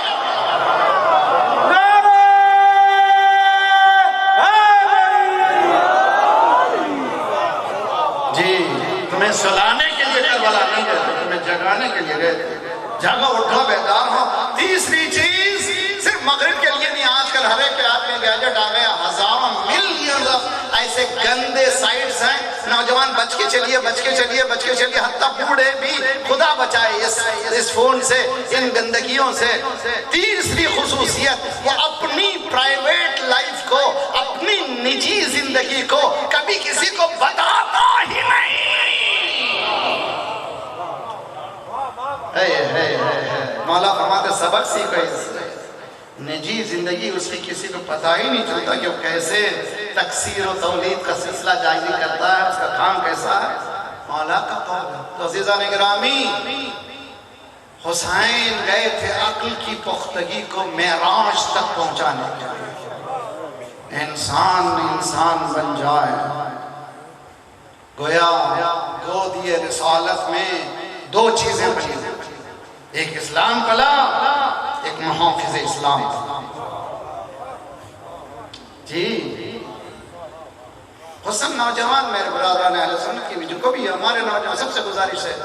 تمہیں سلانے کے لیے کربلا نہیں گئے تھے، تمہیں جگانے کے لیے گئے تھے. جاگو، اٹھو، بیدار ہو. تیسری چیز صرف مغرب کے لیے نہیں، آج کل ہر ایک کے ہاتھ میں گیجٹ آ گیا. ہزاروں ملین ایسے گندے سائٹس ہیں. نوجوان بچ کے چلیے، بچ کے چلیے، بچ کے چلیے. حتیٰ بوڑھے بھی خدا بچائے اس فون سے، ان گندگیوں سے. تیسری خصوصیت، وہ اپنی پرائیویٹ لائف کو، اپنی نجی زندگی کو کبھی کسی کو بتاتا ہی نہیں. مولا فرماتے سبق سیکھو اس سے نجی زندگی اس کی کسی کو پتہ ہی نہیں چلتا کہ وہ کیسے تکثیر و تولید کا سلسلہ جاری کرتا ہے، اس کا کام کیسا ہے، مولا کا قول ہے۔ تو عزیزان گرامی، حسین گئے تھے عقل کی پختگی کو معراج تک پہنچانے کے لیے، انسان بن جائے۔ گویا گودی رسالت میں دو چیزیں بنی، ایک اسلام کلا، ایک محافظ اسلام جی۔ حسن نوجوان میرے برادران اہل سنت کی، جن کو بھی ہمارے نوجوان سب سے گزارش ہے،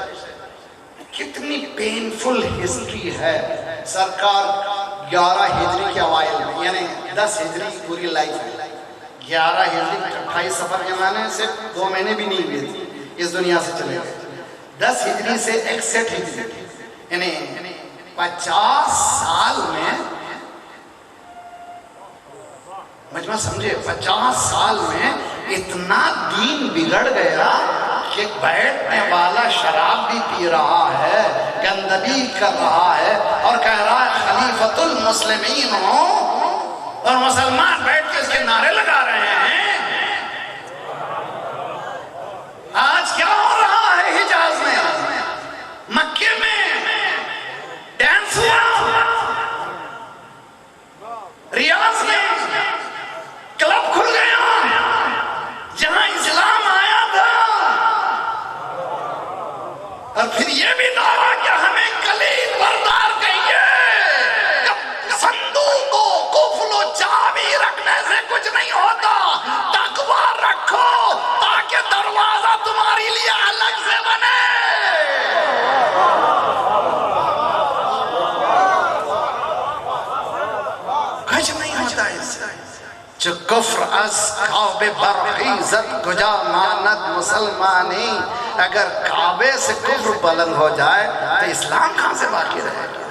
کتنی پینفل ہسٹری ہے۔ سرکار 11 ہجری کے اوائل میں، یعنی 10 ہجری پوری لائف ہے، 11 ہجری 28 سفر کے معنی سے 2 مہینے بھی نہیں ہوئے تھے اس دنیا سے چلے گئے، 10 ہجری سے 61 ہجری، یعنی 50 سال میں، مجمع سمجھے 50 سال میں اتنا دین بگڑ گیا کہ بیٹھنے والا شراب بھی پی رہا ہے، گندگی کر رہا ہے، اور کہہ رہا ہے خلیفۃ المسلمین ہوں، اور مسلمان بیٹھ کے اس کے نعرے لگا رہے ہیں۔ آج کیا ہو رہا ہے حجاز میں، مکے میں ڈانس ہوا، ریاض میں کلب کھل گیا جہاں اسلام آیا تھا، اور پھر یہ بھی دعویٰ کہ ہمیں کلید بردار کہیے، صندوق و قفل و چابی رکھنے سے کچھ نہیں ہوتا، تقوی رکھو تاکہ دروازہ تمہاری لیے الگ سے بنے۔ کچھ نہیں ہوتا اس سے، جو کفر از کعبے برخیزت کجا ماند مسلمانی، اگر کعبے سے کفر بلند ہو جائے تو اسلام کہاں سے باقی رہے گا؟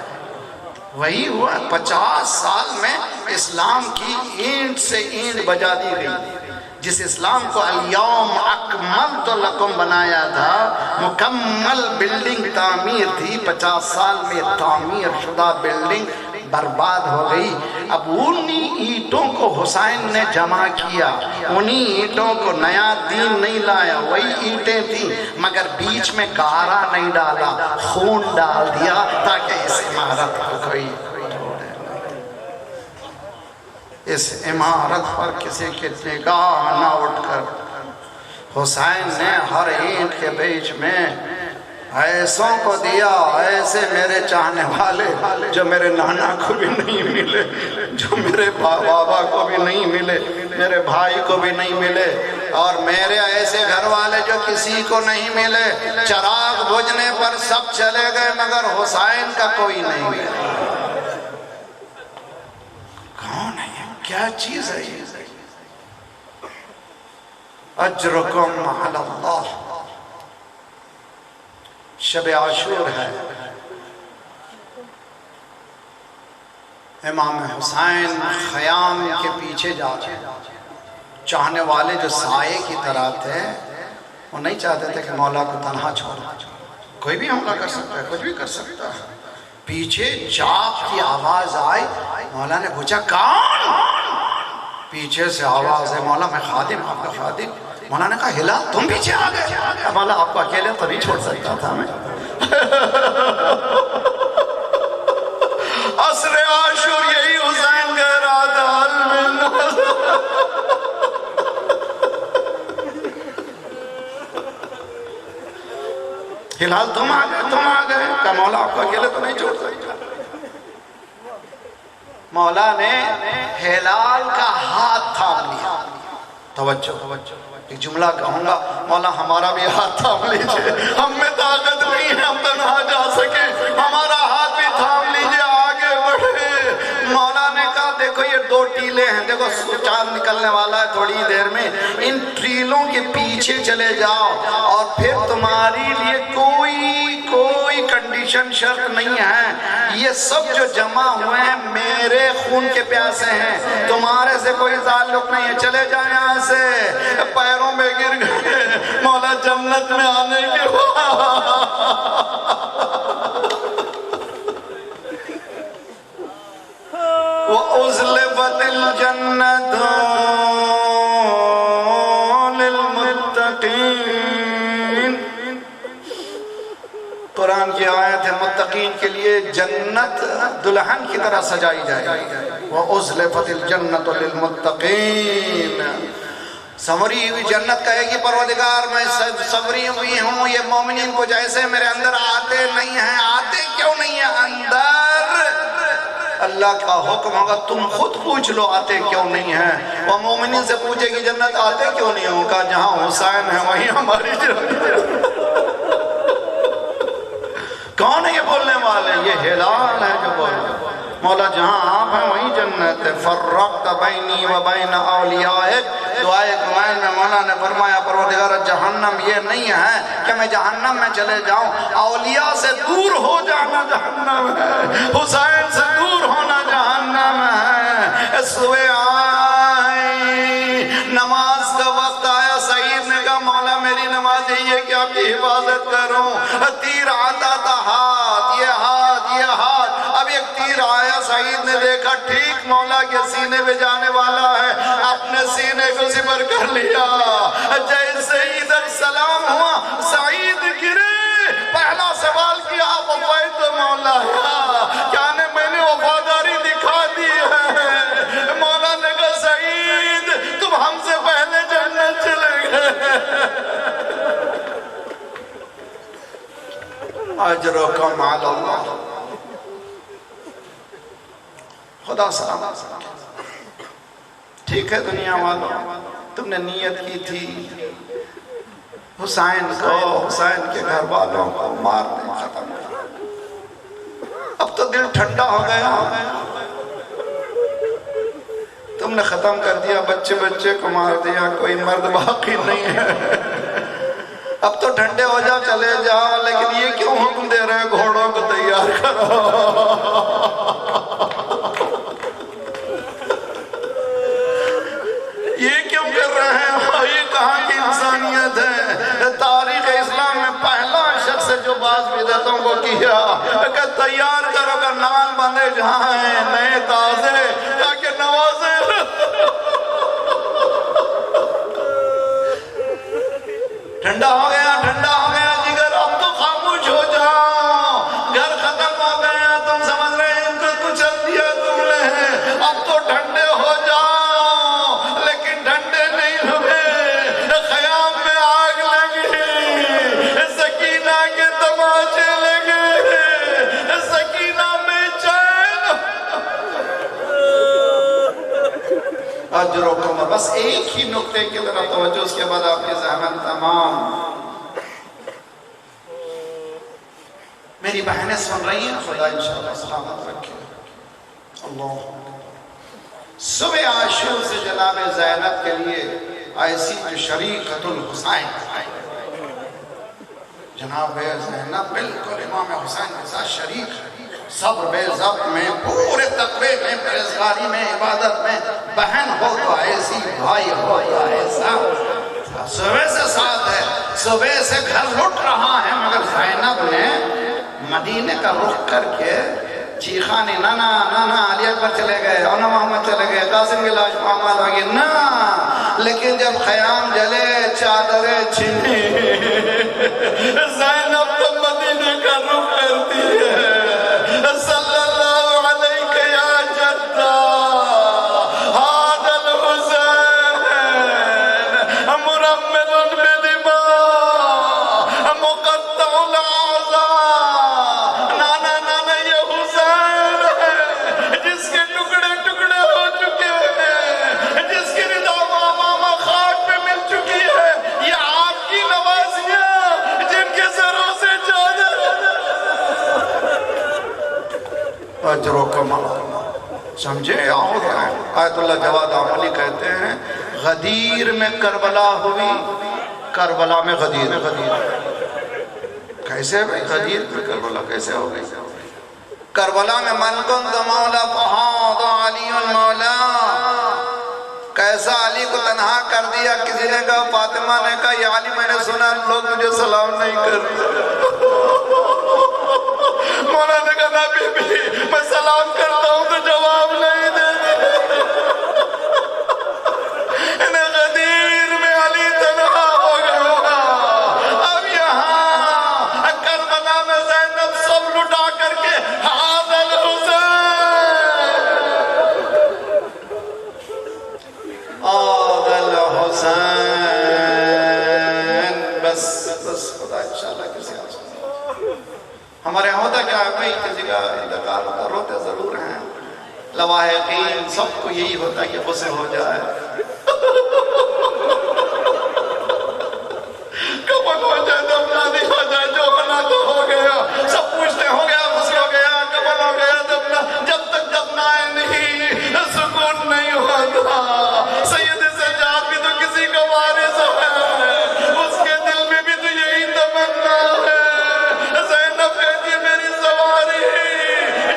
وہی ہوا، 50 سال میں اسلام کی اینٹ سے اینٹ بجا دی گئی۔ جس اسلام کو الیوم اکملت لکم بنایا تھا، مکمل بلڈنگ تعمیر تھی، 50 سال میں تعمیر شدہ بلڈنگ برباد ہو گئی۔ اب انہی اینٹوں کو حسین نے جمع کیا، انہی اینٹوں کو، نیا دین نہیں لایا، وہی اینٹیں تھیں، مگر بیچ میں گارا نہیں ڈالا، خون ڈال دیا تاکہ اس عمارت کو کوئی توڑے۔ اس عمارت پر کسی کی نگاہ نہ اٹھ کر حسین نے ہر اینٹ کے بیچ میں ایسوں کو دیا، ایسے میرے چاہنے والے جو میرے نانا کو بھی نہیں ملے، جو میرے بابا کو بھی نہیں ملے، میرے بھائی کو بھی نہیں ملے، اور میرے ایسے گھر والے جو کسی کو نہیں ملے۔ چراغ بجھنے پر سب چلے گئے مگر حسین کا کوئی نہیں ملا۔ کون ہے یہ؟ کیا چیز ہے یہ؟ اجرکم علی اللہ۔ شب عاشور ہے، امام حسین خیام کے پیچھے جا رہے ہیں۔ چاہنے والے جو سائے کی طرح تھے، وہ نہیں چاہتے تھے کہ مولا کو تنہا چھوڑا، کوئی بھی حملہ کر سکتا ہے، کچھ بھی کر سکتا ہے۔ پیچھے چاپ کی آواز آئی، مولا نے پوچھا کون؟ پیچھے سے آواز ہے، مولا میں خادم، آپ کا خادم۔ مولا نے کہا ہلا، تم پیچھے آ گئے؟ مولا آپ کو اکیلے تو نہیں چھوڑ سکتا تھا میں۔ عصر عاشور یہی حسین کہہ رہا تھا، ہلال تم آ گئے، کہا مولا آپ کو اکیلے تو نہیں چھوڑ سکتا۔ مولا نے ہلال کا ہاتھ تھام لیا۔ توجہ، ایک جملہ کہوں گا، مولا ہمارا بھی ہاتھ تھام لیجئے، ہم میں طاقت نہیں ہے ہم تنہا جا سکے، ہمارا ہاتھ بھی تھام لیجئے، آگے بڑھے۔ مولا نے کہا دیکھو یہ 2 ٹیلے ہیں، دیکھو چاند نکلنے والا ہے تھوڑی دیر میں، ان ٹیلوں کے پیچھے چلے جاؤ، اور پھر تمہاری لیے کوئی کنڈیشن شرط نہیں ہے، یہ سب جو جمع ہوئے ہیں میرے خون کے پیاسے ہیں، تمہارے سے کوئی تعلق نہیں ہے، چلے جائیں یہاں سے۔ پیروں میں گر گئے، مولا جنت میں آنے کے بعد الجنة للمتقين. قرآن کی آیت ہے متقین کے لیے جنت دلہن کی طرح سجائی جائے گی. وَأُزْلِفَتِ الْجَنَّةُ لِلْمُتَّقِينَ. سنوری ہوئی جنت کہے گی پروردگار میں سنوری ہوئی ہوں یہ مومنین کو جیسے میرے اندر آتے نہیں ہیں. آتے کیوں نہیں ہیں اندر؟ اللہ کا حکم ہوگا تم خود پوچھ لو آتے کیوں نہیں ہیں. وہ مومنین سے پوچھے گی جنت آتے کیوں نہیں ہوں؟ کہا جہاں حسین ہے وہیں ہماری جنت. کون ہے یہ بولنے والے؟ یہ ہلال ہے جو بولنے. مولا جہاں آپ ہیں وہیں جنت ہے. فرقت بینی و بین اولیائک. دعائے قرآن میں مولا نے فرمایا پروردگار جہنم یہ نہیں ہے کہ میں جہنم میں چلے جاؤں. اولیاء سے دور ہو جانا جہنم ہے. حسین سے دور ہونا جہنم ہے. صبح آئی نماز کا وقت آیا. سعید نے کہا مولا میری نماز یہی ہے کہ آپ کی حفاظت کروں. تیر آتا تھا ہاتھ یہ ہاتھ یہ ہاتھ. اب ایک تیر آیا سعید نے دیکھا ٹھیک مولا کے سینے پہ جانے والا ہے. اپنے سینے کو زبر کر لیا. جیسے ادھر سلام ہوا سعید گرے. پہلا سوال کیا آپ وفایت مولا کیا میں نے وفاداری دکھا دی ہے؟ مولا نے کہا سعید تم ہم سے پہلے جنت چلے گئے. اجرکم علی اللہ. خدا سلام. ٹھیک ہے دنیا والوں تم نے نیت کی تھی حسین کو حسین کے گھر والوں کو مارنے ختم. اب تو دل ٹھنڈا ہو گیا. تم نے ختم کر دیا. بچے بچے کو مار دیا. کوئی مرد باقی نہیں ہے. اب تو ٹھنڈے ہو جاؤ چلے جاؤ. لیکن یہ کیوں حکم دے رہے ہیں گھوڑوں کو تیار کرو؟ یہ کیوں کر رہے ہیں؟ یہ کہاں کی انسانیت ہے؟ تاریخ اسلام میں پہلا شخص جو بعض بدعتوں کو کیا کہ تیار کرو کہ نان بندے جہاں ہیں نئے تازے تاکہ نوازے. ٹھنڈا ہو گیا جگر. اب تو خاموش ہو جاؤ. گھر ختم ہو گیا. تم سمجھ رہے ہیں ان کو کچل دیا تم نے. اب تو ٹھنڈے ہو جاؤ. لیکن ٹھنڈے نہیں ہوئے. خیام میں آگ لگی. سکینہ کے تماشے لگے. سکینہ میں چین. اجرکم. بس ایک ہی نقطے کی طرف توجہ اس کے بعد آپ کی زحمت تمام. میری بہنیں سن رہی ہیں. خدا انشاءاللہ سلامت رکھے. اللہ. صبح عاشور سے جناب زینب کے لیے ایسی جو شریکت الحسین جناب زینب بالکل امام حسین کے ساتھ شریک ہے. صبر بے ضبط میں پورے تقوی میں پرہیزگاری میں عبادت میں. بہن ہو تو ایسی بھائی ہو تو ایسا. صبح سے ساتھ ہے. صبح سے گھر لٹ رہا ہے مگر زینب نے مدینے کا رخ کر کے چیخانی نانا نانا علی اکبر چلے گئے اونا محمد چلے گئے قاسم کی لاش محمد آگے نا. لیکن جب خیام جلے چادریں چھنی زینب تو مدینے کا رخ کرتی ہے. صلی اللہ علیہ یا جدہ هذا الحسین مرمل بدماء مقطع الاعضاء. نانا نانا یہ حسین ہے جس کے ٹکڑے ٹکڑے ہو چکے ہیں. جس کی رضا ماما خاک پہ مل چکی ہے. یہ آپ کی نوازیاں جن کے سروں سے چادر. اجرکم سمجھے آؤ گیا. آیت اللہ جواد عملی کہتے ہیں غدیر میں کربلا ہوئی. کربلا میں غدیر کیسے بھئی غدیر میں کربلا کیسے ہو گئی؟ کربلا میں من کنت مولا فہاد علی المولا. کیسا علی کو تنہا کر دیا. کسی نے کہا فاطمہ نے کہا یا علی میں نے سنا لوگ مجھے سلام نہیں کرتے. مولا نے کہا نبی بھی میں سلام کرتا ہوں تو جواب نہیں دیتے. پردگار ہوتا، روتے ضرور ہیں، لواحقین سب کو یہی ہوتا ہے کہ غصے ہو جائے، کفن ہو جائے، دفنا نہیں ہو جائے، جو ہونا تو ہو گیا، سب پوچھتے ہو گیا، غسل ہو گیا، کفن ہو گیا، دفنا، جب تک دفنائے نہیں سکون نہیں ہوتا۔ سید سجاد بھی تو کسی کا وارث ہے، اس کے دل میں بھی تو یہی تمنا ہے۔ زینب کہتی میری سواری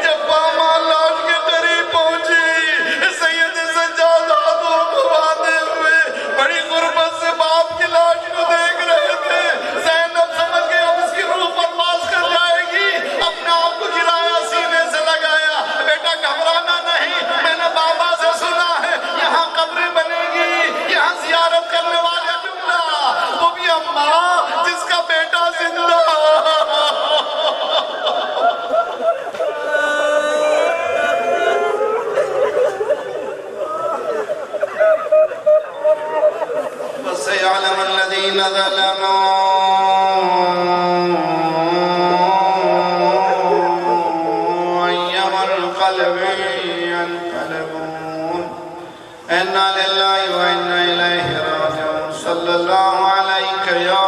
جب پامال لاش کے قریب پہنچی، سید سجاد ہاتھوں کو باندھے ہوئے بڑی غربت سے باپ کی لاش کو دیکھ رہے تھے۔ زینب سمجھ گئی اب اس کی روح پرواز کر جائے گی، اپنے آپ کو گرایا، سینے سے لگایا، بیٹا گھبرانا نہیں، میں نے بابا سے سنا ہے یہاں قبریں بنے گی، یہاں زیارت کرنے والے ڈھونڈا، وہ بھی اماں جس کا بیٹا زندہ۔ وَسَيَعْلَمُ الَّذِينَ ظَلَمُوا أَيَّ مُنقَلِبٍ يَنقَلِبُونَ إِنَّا لِلَّهِ وَإِنَّا إِلَيْهِ رَاجِعُونَ صلی اللہ علیک یا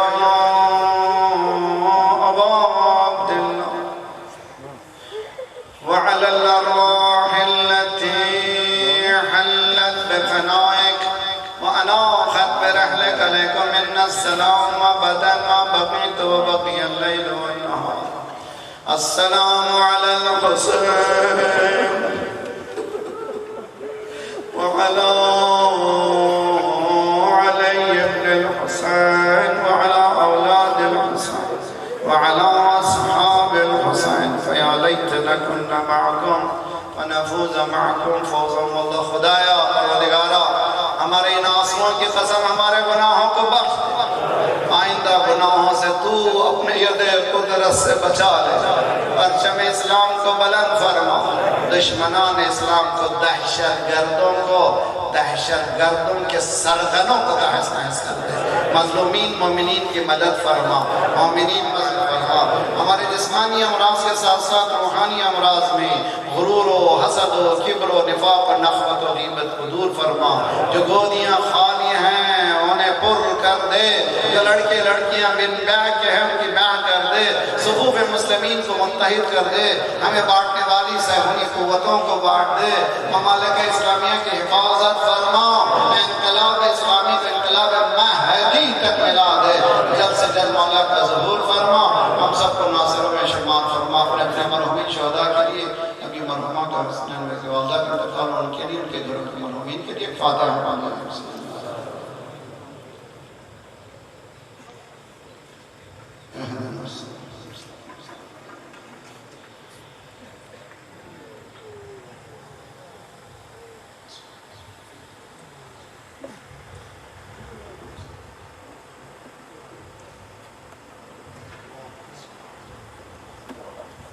ابا عبد اللہ وعلى الأرواح التي حلت بفنائك وأناخت برحلك عليكم منا السلام وبدا ما بقيت وبقي الليل والنهار السلام على الحسين وعلى علي بن الحسين وعلى أولاد الحسين وعلى أصحاب الحسين فيا ليتنا كنا معكم ونفوز معكم فوزا والله خدایا پروردگارا ہمارے ان آنسوؤں کی قسم ہمارے گناہوں کو بخش دے، آئندہ گناہوں سے تو اپنے ید قدرت سے بچا لے، پرچم اسلام کو بلند فرما، دشمنان اسلام کو دہشت گردوں کے سرغنوں کو تحس نحس کر دے، مظلومین مومنین کی مدد فرما، مومنین مدد فرما، ہمارے جسمانی امراض کے ساتھ ساتھ روحانی امراض میں غرور و حسد و کبر و نفاق و نخوت و غیبت کو دور فرما، جو گودیاں خالی ہیں انہیں پر کر دے، جو لڑکے لڑکیاں بن بیع کے ہیں ان کی بیع کر دے، صفوف مسلمین کو متحد کر دے، ہمیں بانٹنے والی سہونی قوتوں کو بانٹ دے، ممالک اسلامیہ کی حفاظت فرما، انقلاب اسلامی کو انقلاب مہدی تک ملا دے، جلد سے جلد مولا کا ظہور فرما، ہم سب کو ناصروں میں شمار فرما، اپنے مرحومین شہداء کے لیے نبی مرحومہ کا حسنین و والدہ کے انتقال ان کے لیے ان کے گھروں کے مرحومین کے لیے فاتحہ